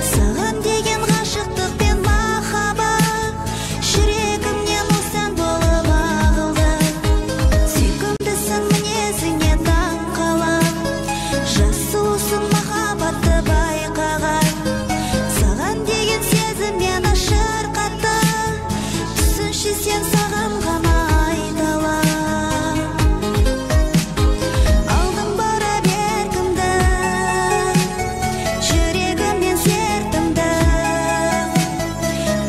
Саған деген ғашықтық пен махаббат жүрегімнен осыдан болып ағылды. Сүйкімдісің, мінезіңе таң қалам, жас сұлусың, махаббатты байқаған. Саған деген сезім мені шырқатты. Түсінші сен саған ғана айта алам. Алдым бара бергімді, жүрегіммен сертімді,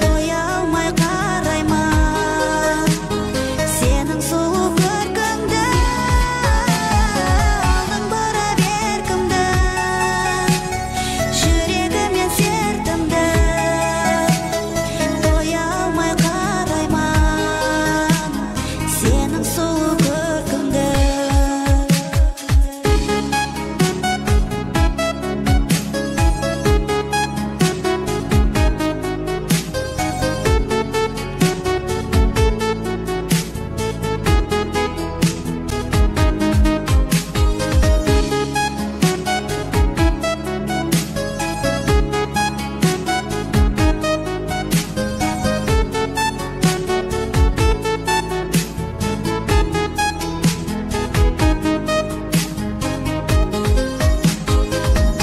қоя алмай қараймын сенің сұлу көркіңді. Алдым бара бергімді, жүрегіммен сертімді, қоя алмай қараймын сенің сұлу көркіңді.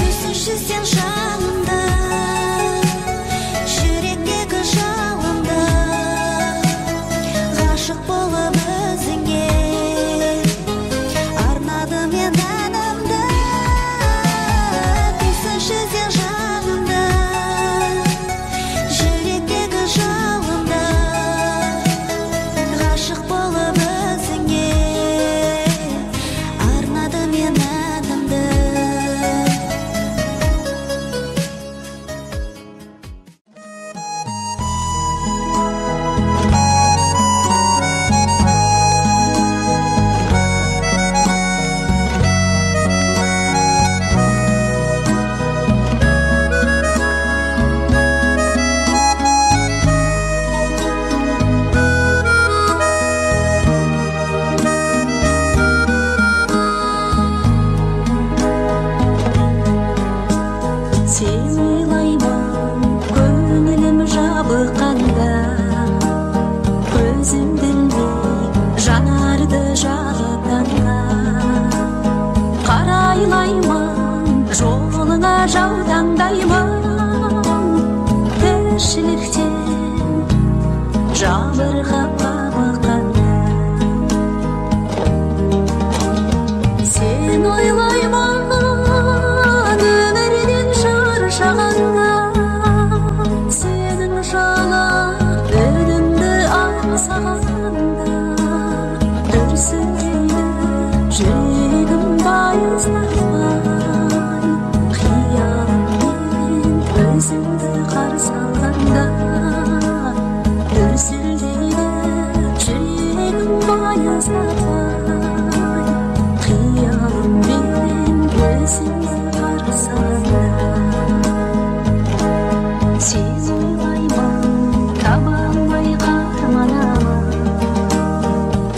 Түсінші сен жанымда, жүректегі жалынды, ғашық болып өзіңе арнадым мен әнімді. Түсінші сен жанымда, жүректегі жалынды, ғашық болып өзіңе арнадым мен әнімді. Сен ойлаймын көңілім жабыққанда, көзім білмей жанарды жағып таңға. Қарайлаймын жолыңа жаутаңдаймын, тіршіліктен жабырқап қабыққанда. Сен ойлаймын өмірден шаршағанда, сенің жала үнімді аңсағанда, дүрсілдейді жүрегім байызламай, қиялыммен өзіңді қарсы алғанда, дүрсілдейді жүрегім байызламай, қиялыммен өзіңді қарсы алғанда. Сен ойлаймын таба алмай қарманамын,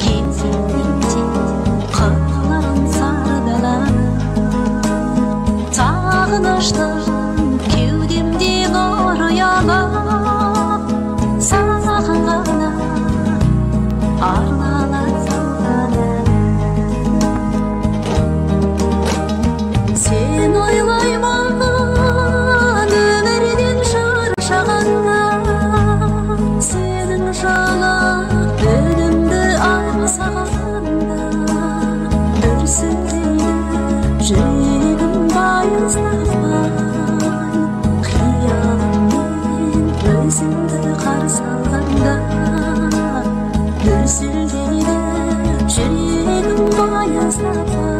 кезеңдейді қаларын сары даланы. Сағыныштың кеудемде нұр ұялап, саған ғана арналатын ән. Сен ойлаймын өмірден шаршағанда, сенің жала үнімді аңсағанда, дүрсілдейді жүрегім байызламай, қиялыммен өзіңді қарсы алғанда, дүрсілдейді жүрегім байызламай,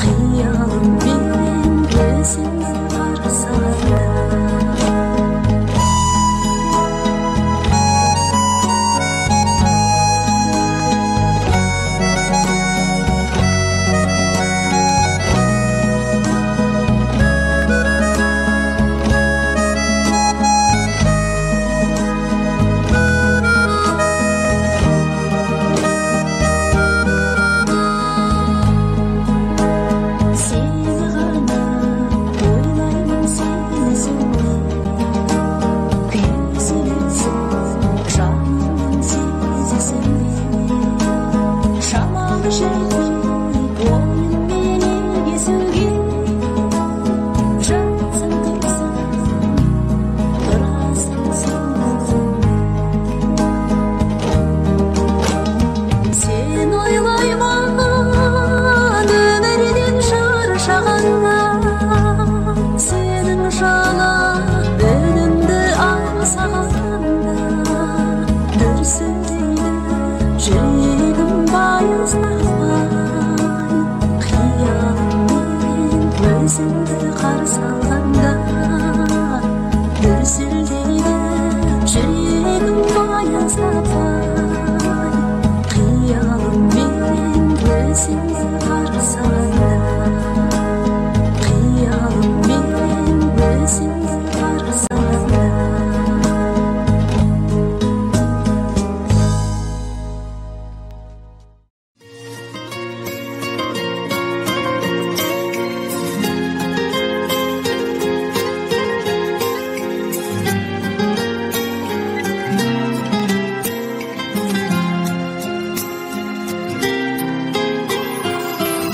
қиялыммен өзіңді қарсы алғанда. сапай қиялым менен өзіңді қарсаланда қиялым менен өзіңді қарсаланда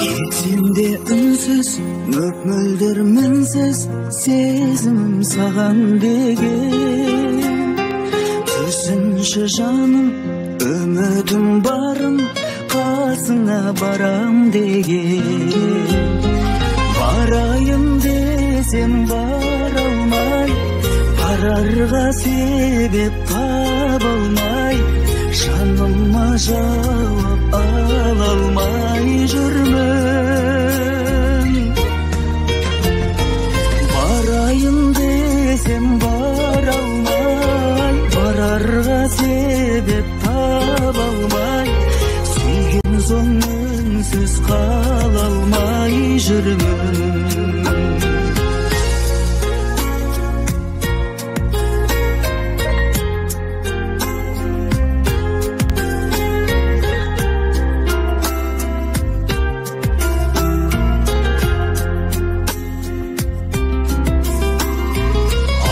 Etимде үнсіз, мөп-мөлдір мінсіз, сезімім саған деген. Түсінші жаным, үмітім барым, қасыңа барам деген. Барайын десем бара алмай, барарға себеп таба алмай, жаныма жауап ала алмай жүрмін. Барайын десем бара алмай, барарға себеп таба алмай, сүйген соң үнсіз қала алмай жүрмін.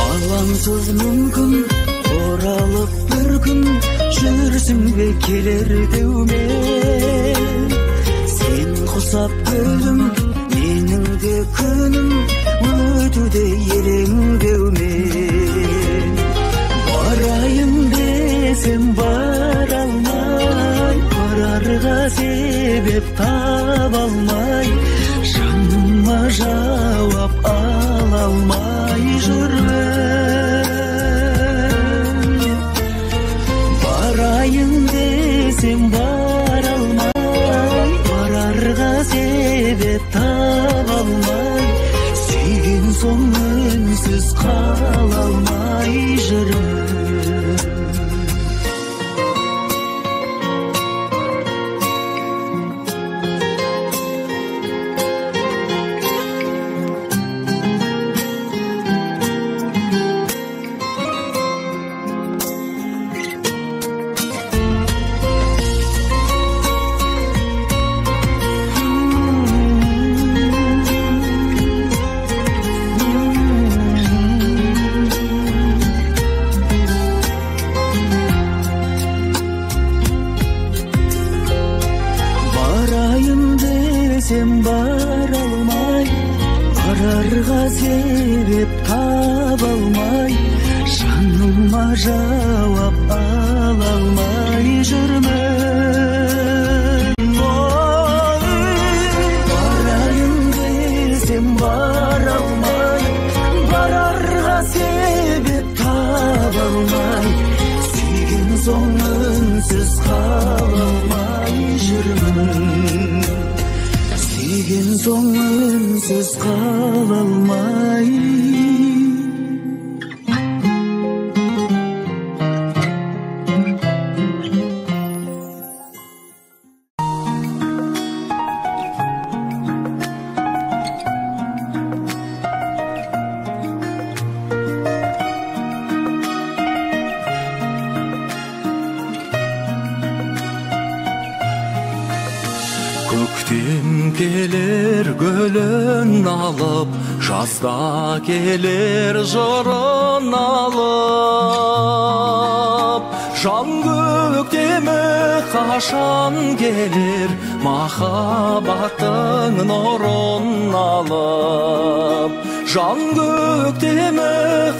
Алаңсыз мүмкін оралып бір күн жүрсің бе келер деумен. Сен құсап гүлім, менің де күнім өтуде елеңдеумен. Барайын десем бара алмай, барарға себеп таба алмай, жаныма жауап ала алмай жүрмін. Барайын десем бара алмай, барарға себеп таба алмай, сүйген соң үнсіз қала алмай жүрмін. Сен бара алмай, барарға себеп таба алмай, жаныма жауап ала алмай жүрмін. Барайын десем бара алмай, барарға себеп таба алмай, сүйген соң үнсіз қала алмай жүрмін. Сүйген соң үнсіз қала алмай. Көктем келер гүлін алып, жазда келер жырын алып. Жан көктемі қашан келер, махаббаттың нұрын алып. Жан көктемі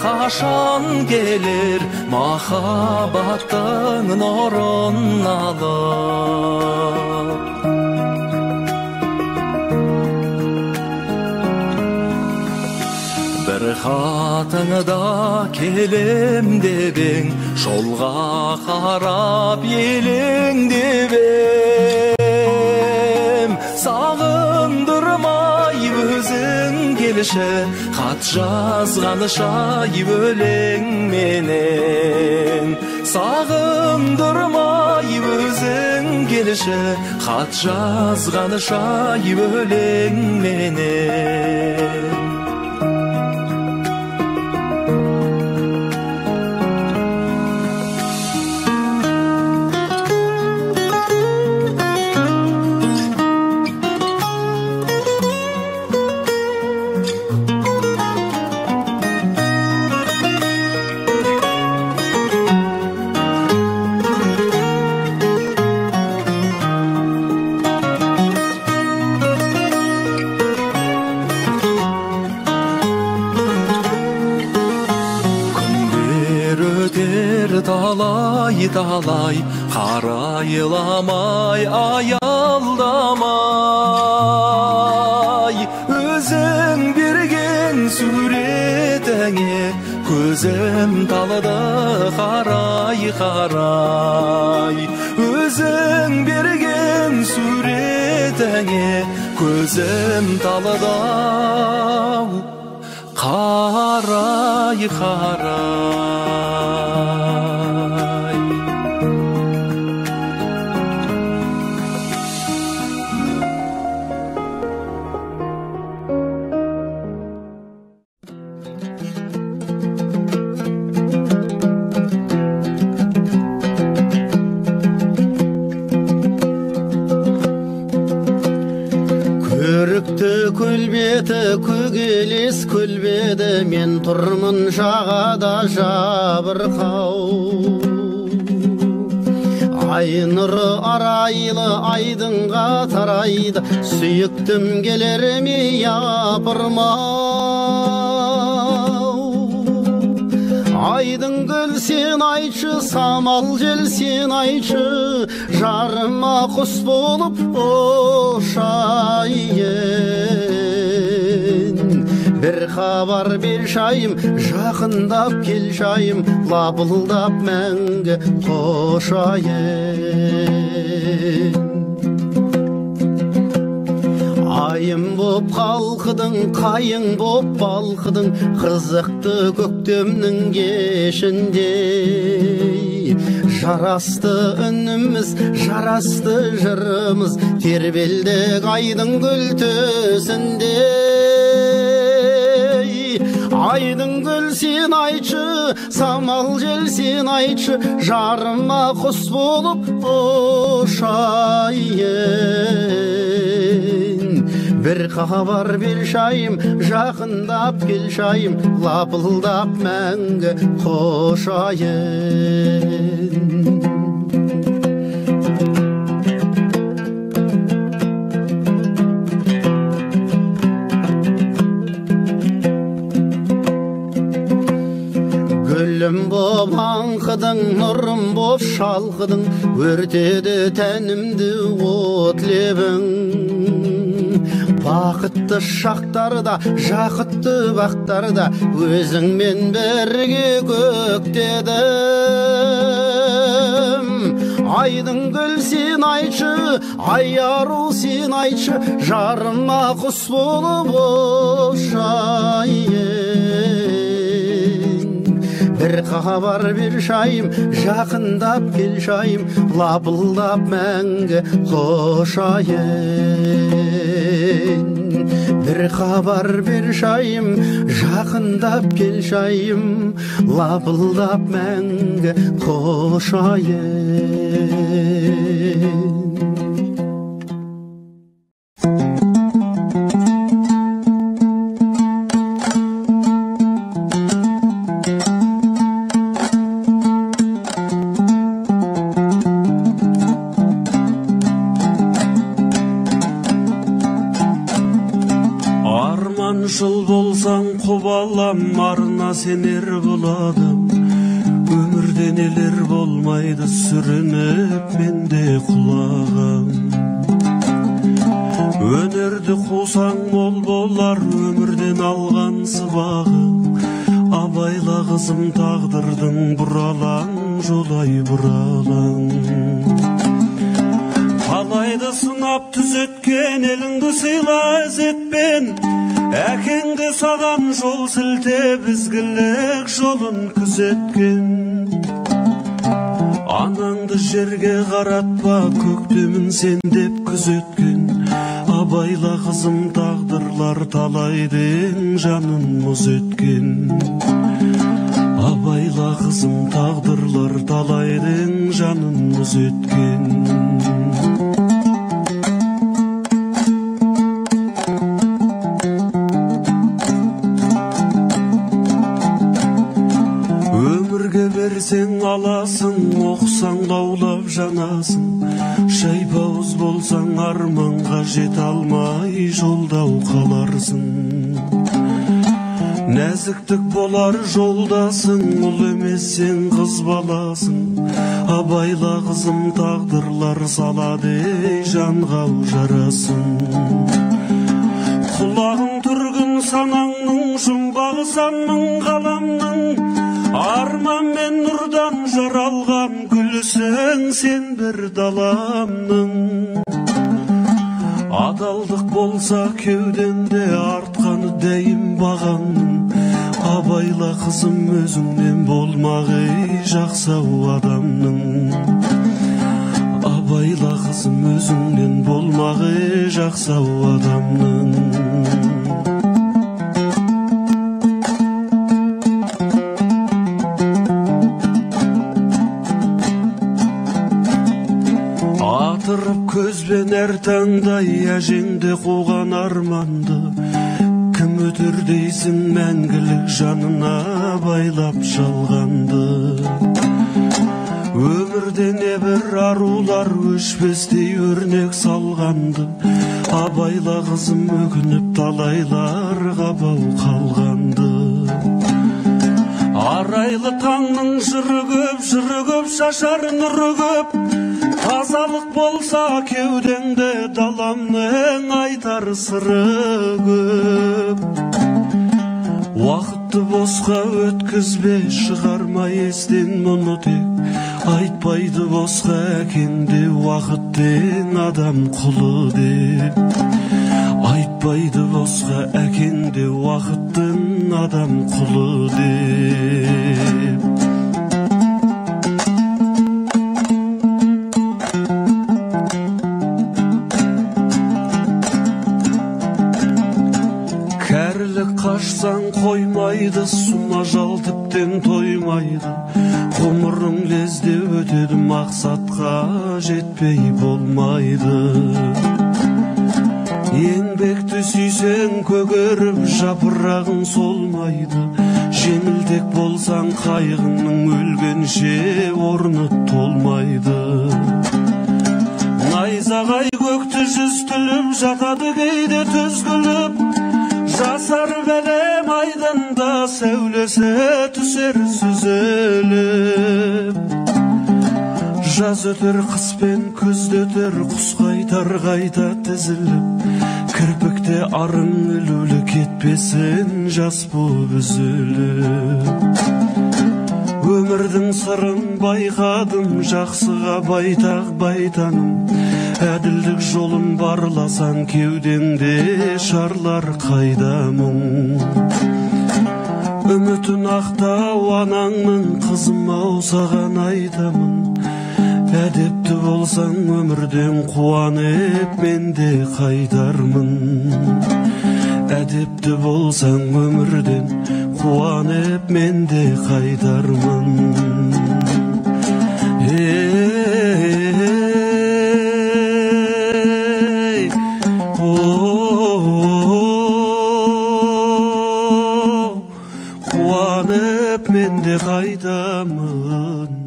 қашан келер, махаббаттың нұрын алып. Бір хатыңда келем дебең, жолға қарап елеңдебем. Сағындырмай өзің келші, хат жазғанша өлең менен. Сағын келеші хат жазғаны шай өлең менен талай қарайламай аялдамай өзің берген суретіңе көзім талды қарай қарай өзің берген суретіңе көзім талды қарай қарай Көлбеті көгелес көлбеді мен тұрмын жағада жабырқау ай нұры арайлы айдынға тарайды сүйіктім келер ме япырмау айдын гүл сен айтшы самал жел сен айтшы жарыма құс болып ұшайын бір хабар бер шайым жақындап кел шайым лапылдап мәңгі қошайын айым боп қалқыдың қайың боп балқыдың қызықты көктемнің кешінде жарасты үніміз жарасты жырымыз тербелдік айдың гүл төсінде айдың гүл сен айтшы самал жел сен айтшы жарыма құс болып ұшайын бір хабар бер шайым жақындап кел шайым лапылдап мәңгі қошайын гүлім боп аңқыдың нұрым боп шалқыдың өртеді тәнімді от лебің бақытты шақтарда жақытты бақтарда өзіңмен бірге көктедім айдың гүл сен айтшы ай ару сен айтшы жарыма құс болып ұшайын бір хабар бер шайым жақындап кел шайым лапылдап мәңгі қошайын бір хабар бер шайым жақындап кел шайым лапылдап мәңгі қошайын жыл болсаң құбалам арна сенер боладым өмірде нелер болмайды сүрініп менде құлағым өнерді қусаң мол болар өмірден алған сыбағым абайла қызым тағдырдың бұралаң жолай бұралаң талайды сынап түзеткен еліңді сыйла ізетпен әкеңді саған жол сілтеп ізгілік жолын күзеткен анаңды жерге қаратпа көктемін сен деп күзеткен абайла қызым тағдырлар талайдың жанын мұз еткен абайла қызым тағдырлар талайдың жанын мұз еткен берсең аласың оқсаң лаулап жанасың шайпауыз болсаң арманға жете алмай жолдау қаларсың нәзіктік болар жолдасың ұл емессең қыз баласың абайла қызым тағдырлар салады жанға жарасың құлағың түргін санаңның жұмбағы санның қаламның арман мен нұрдан жаралған гүлсің сен бір даламның адалдық болса кеуденде артқаны дәйім бағаңның абайла қызым өзіңнен болмағы жақсау адамның абайла қызым өзіңнен болмағы жақсау адамның көзбен әр таңдай әжеңде қуған арманды кім өтер дейсің мәңгілік жанына байлап жалғанды өмірде небір арулар өшпестей өрнек салғанды абайла қызым өкініп талайларға бау қалғанды арайлы таңның жыры көп шашар нұры көп тазалық болса кеудеңде даламның айтар сыры көп уақытты босқа өткізбе шығарма естен мұны тек айтпайды босқа әкеңде уақыттен адам құлы деп айтпайды босқа әкеңде уақыттың адам құлы деп қашсаң қоймайды сума жал тіптен тоймайды ғұмырың лезде өтеді мақсатқа жетпей болмайды еңбекті сүйсең көгеріп жапырағың солмайды жеңілтек болсаң қайғыңның өлгенше орны толмайды найзағай көкті жүз түліп жатады кейде түз күліп жасар бәлем айдында сәулесі түсер сүзіліп жаз өтер қыс пен күзді өтер құс қайтар қайта тізіліп кірпікте арың ілулі кетпесін жас буып үзіліп өмірдің сырын байқадым жақсыға байтақ байтаным әділдік жолын барласаң кеудеңде шарлар қайда мұң үмітін ақтау анаңның қызым-ау саған айтамын әдепті болсаң өмірден қуанып мен де қайтармын әдепті болсаң өмірден қуанып мен де қайтармын қуанып мен де қайтамын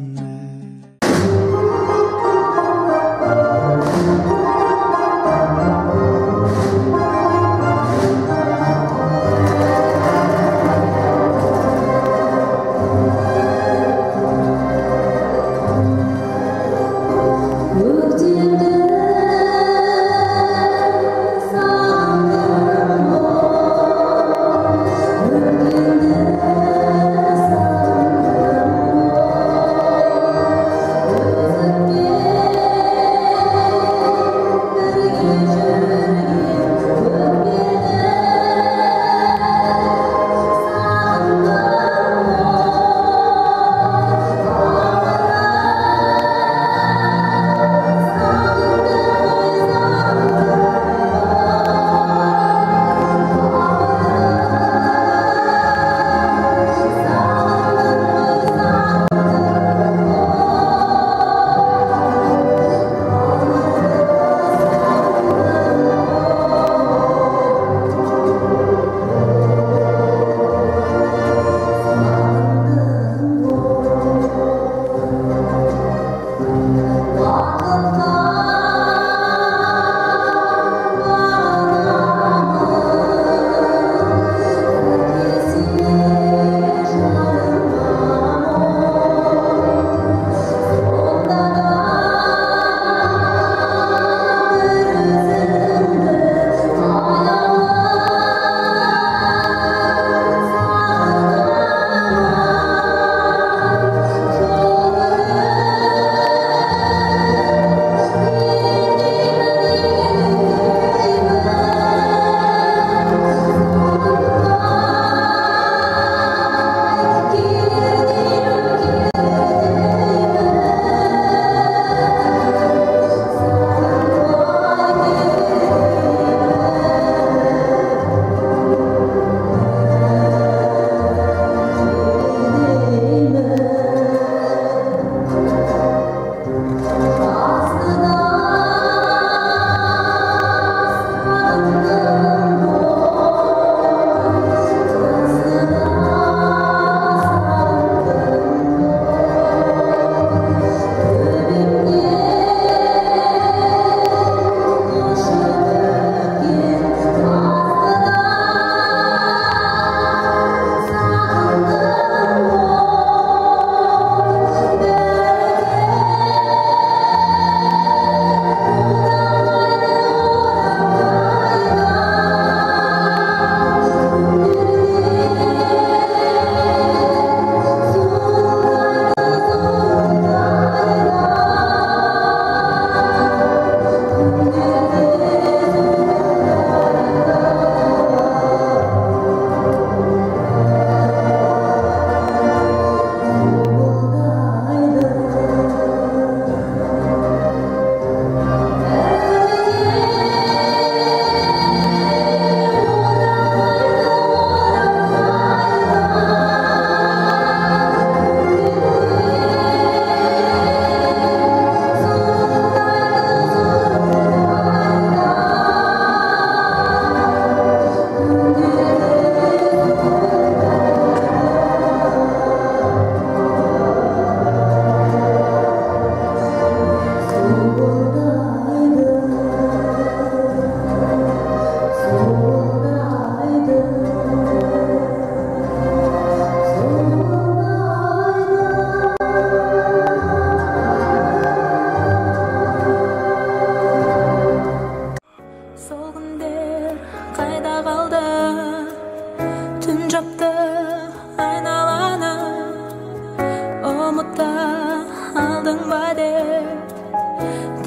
тоқта алдың ба деп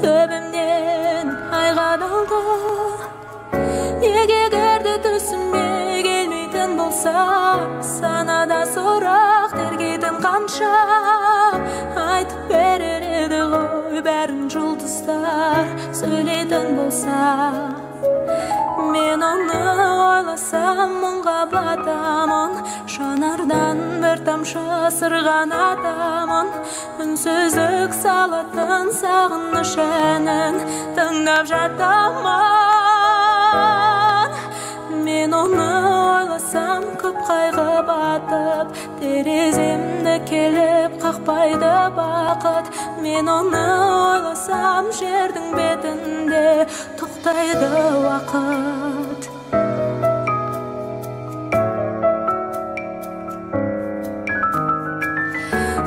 төбемнен айға далды. Неге көрді түсіме келмейтін болса, санада сұрақ тергейтін қанша, айтып берер еді ғой бәрін жұлдыздар сөйлейтін болса. Мен оны ойласам мұңға батамын, жанардан бір тамшы сырғанатамын, үнсіздік салатын сағыныш әнін тыңдап жатамын. Мен оны ойласам көп қайғы батып, тереземді келіп қақпайды бақыт. Мен оны ойласам жердің бетінде тоқтайды уақыт.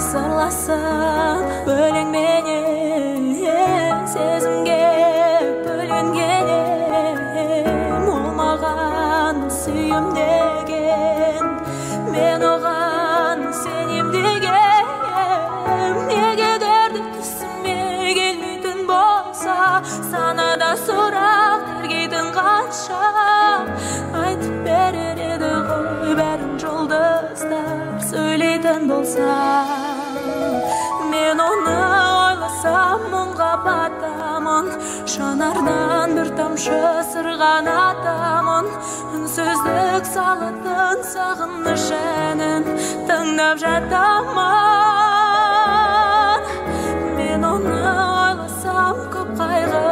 Сырласып өлеңменен сезімге бөленгенем, ол маған сүйем деген, мен оған сенем деген. Неге көрді түсіме келмейтін болса, санада сұрақ тергейтін қанша, айтып берер еді ғой бәрін жұлдыздар сөйлейтін болса. Мен оны ойласам мұңға батамын, жанардан бір тамшы сырғанатамын, үнсіздік салатын сағыныш әнін тыңдап жатамын. Мен оны ойласам көп қайғы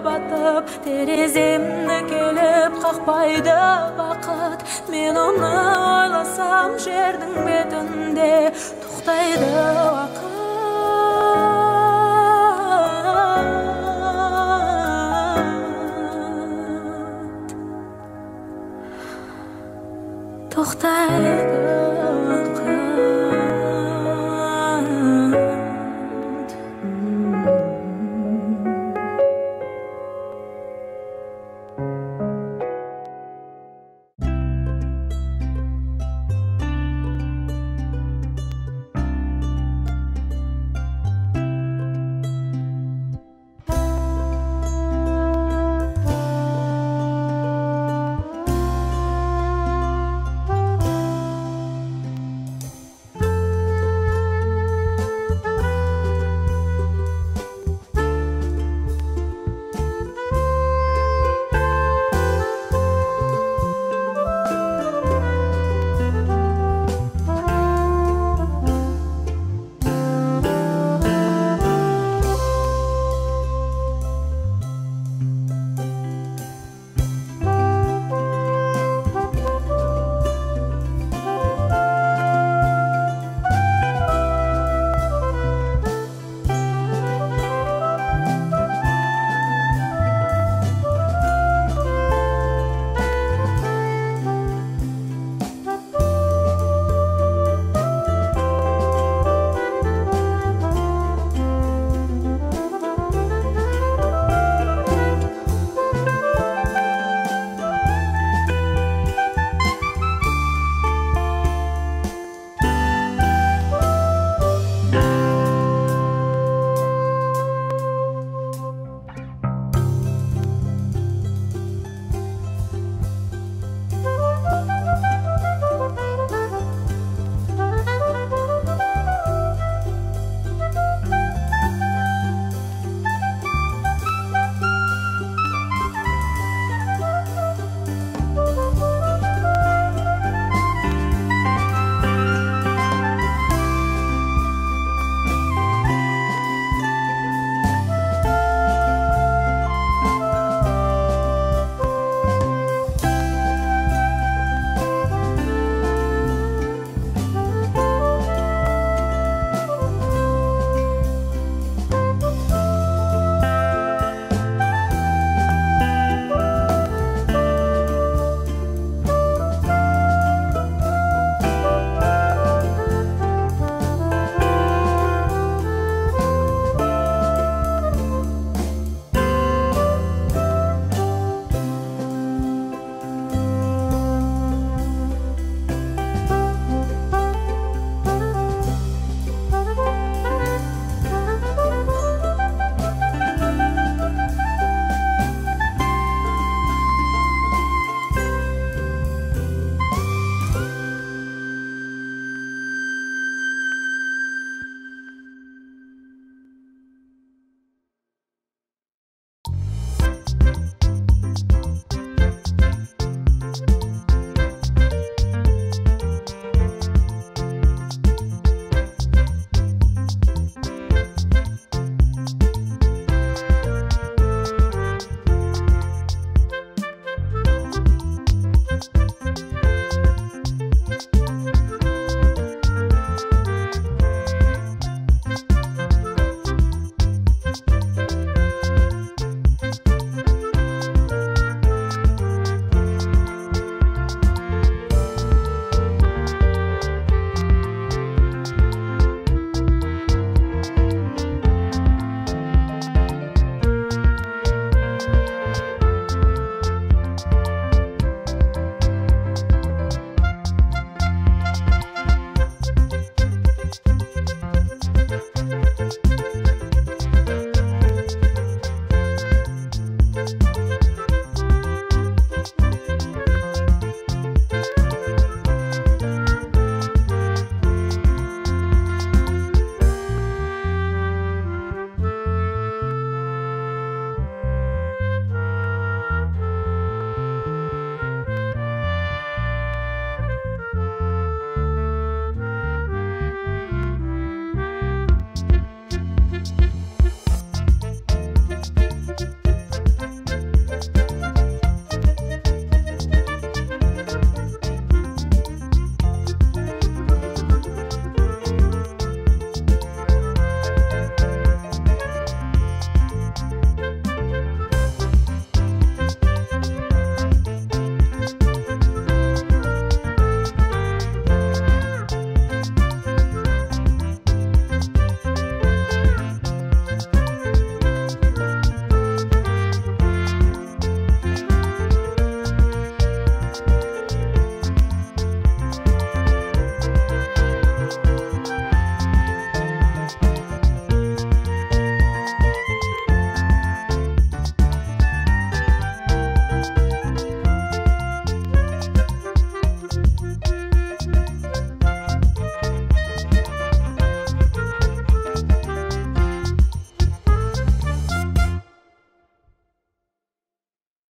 батып, тереземді келіп қақпайды бақыт. Мен оны ойласам жердің бетінде тоқтайды уақыт.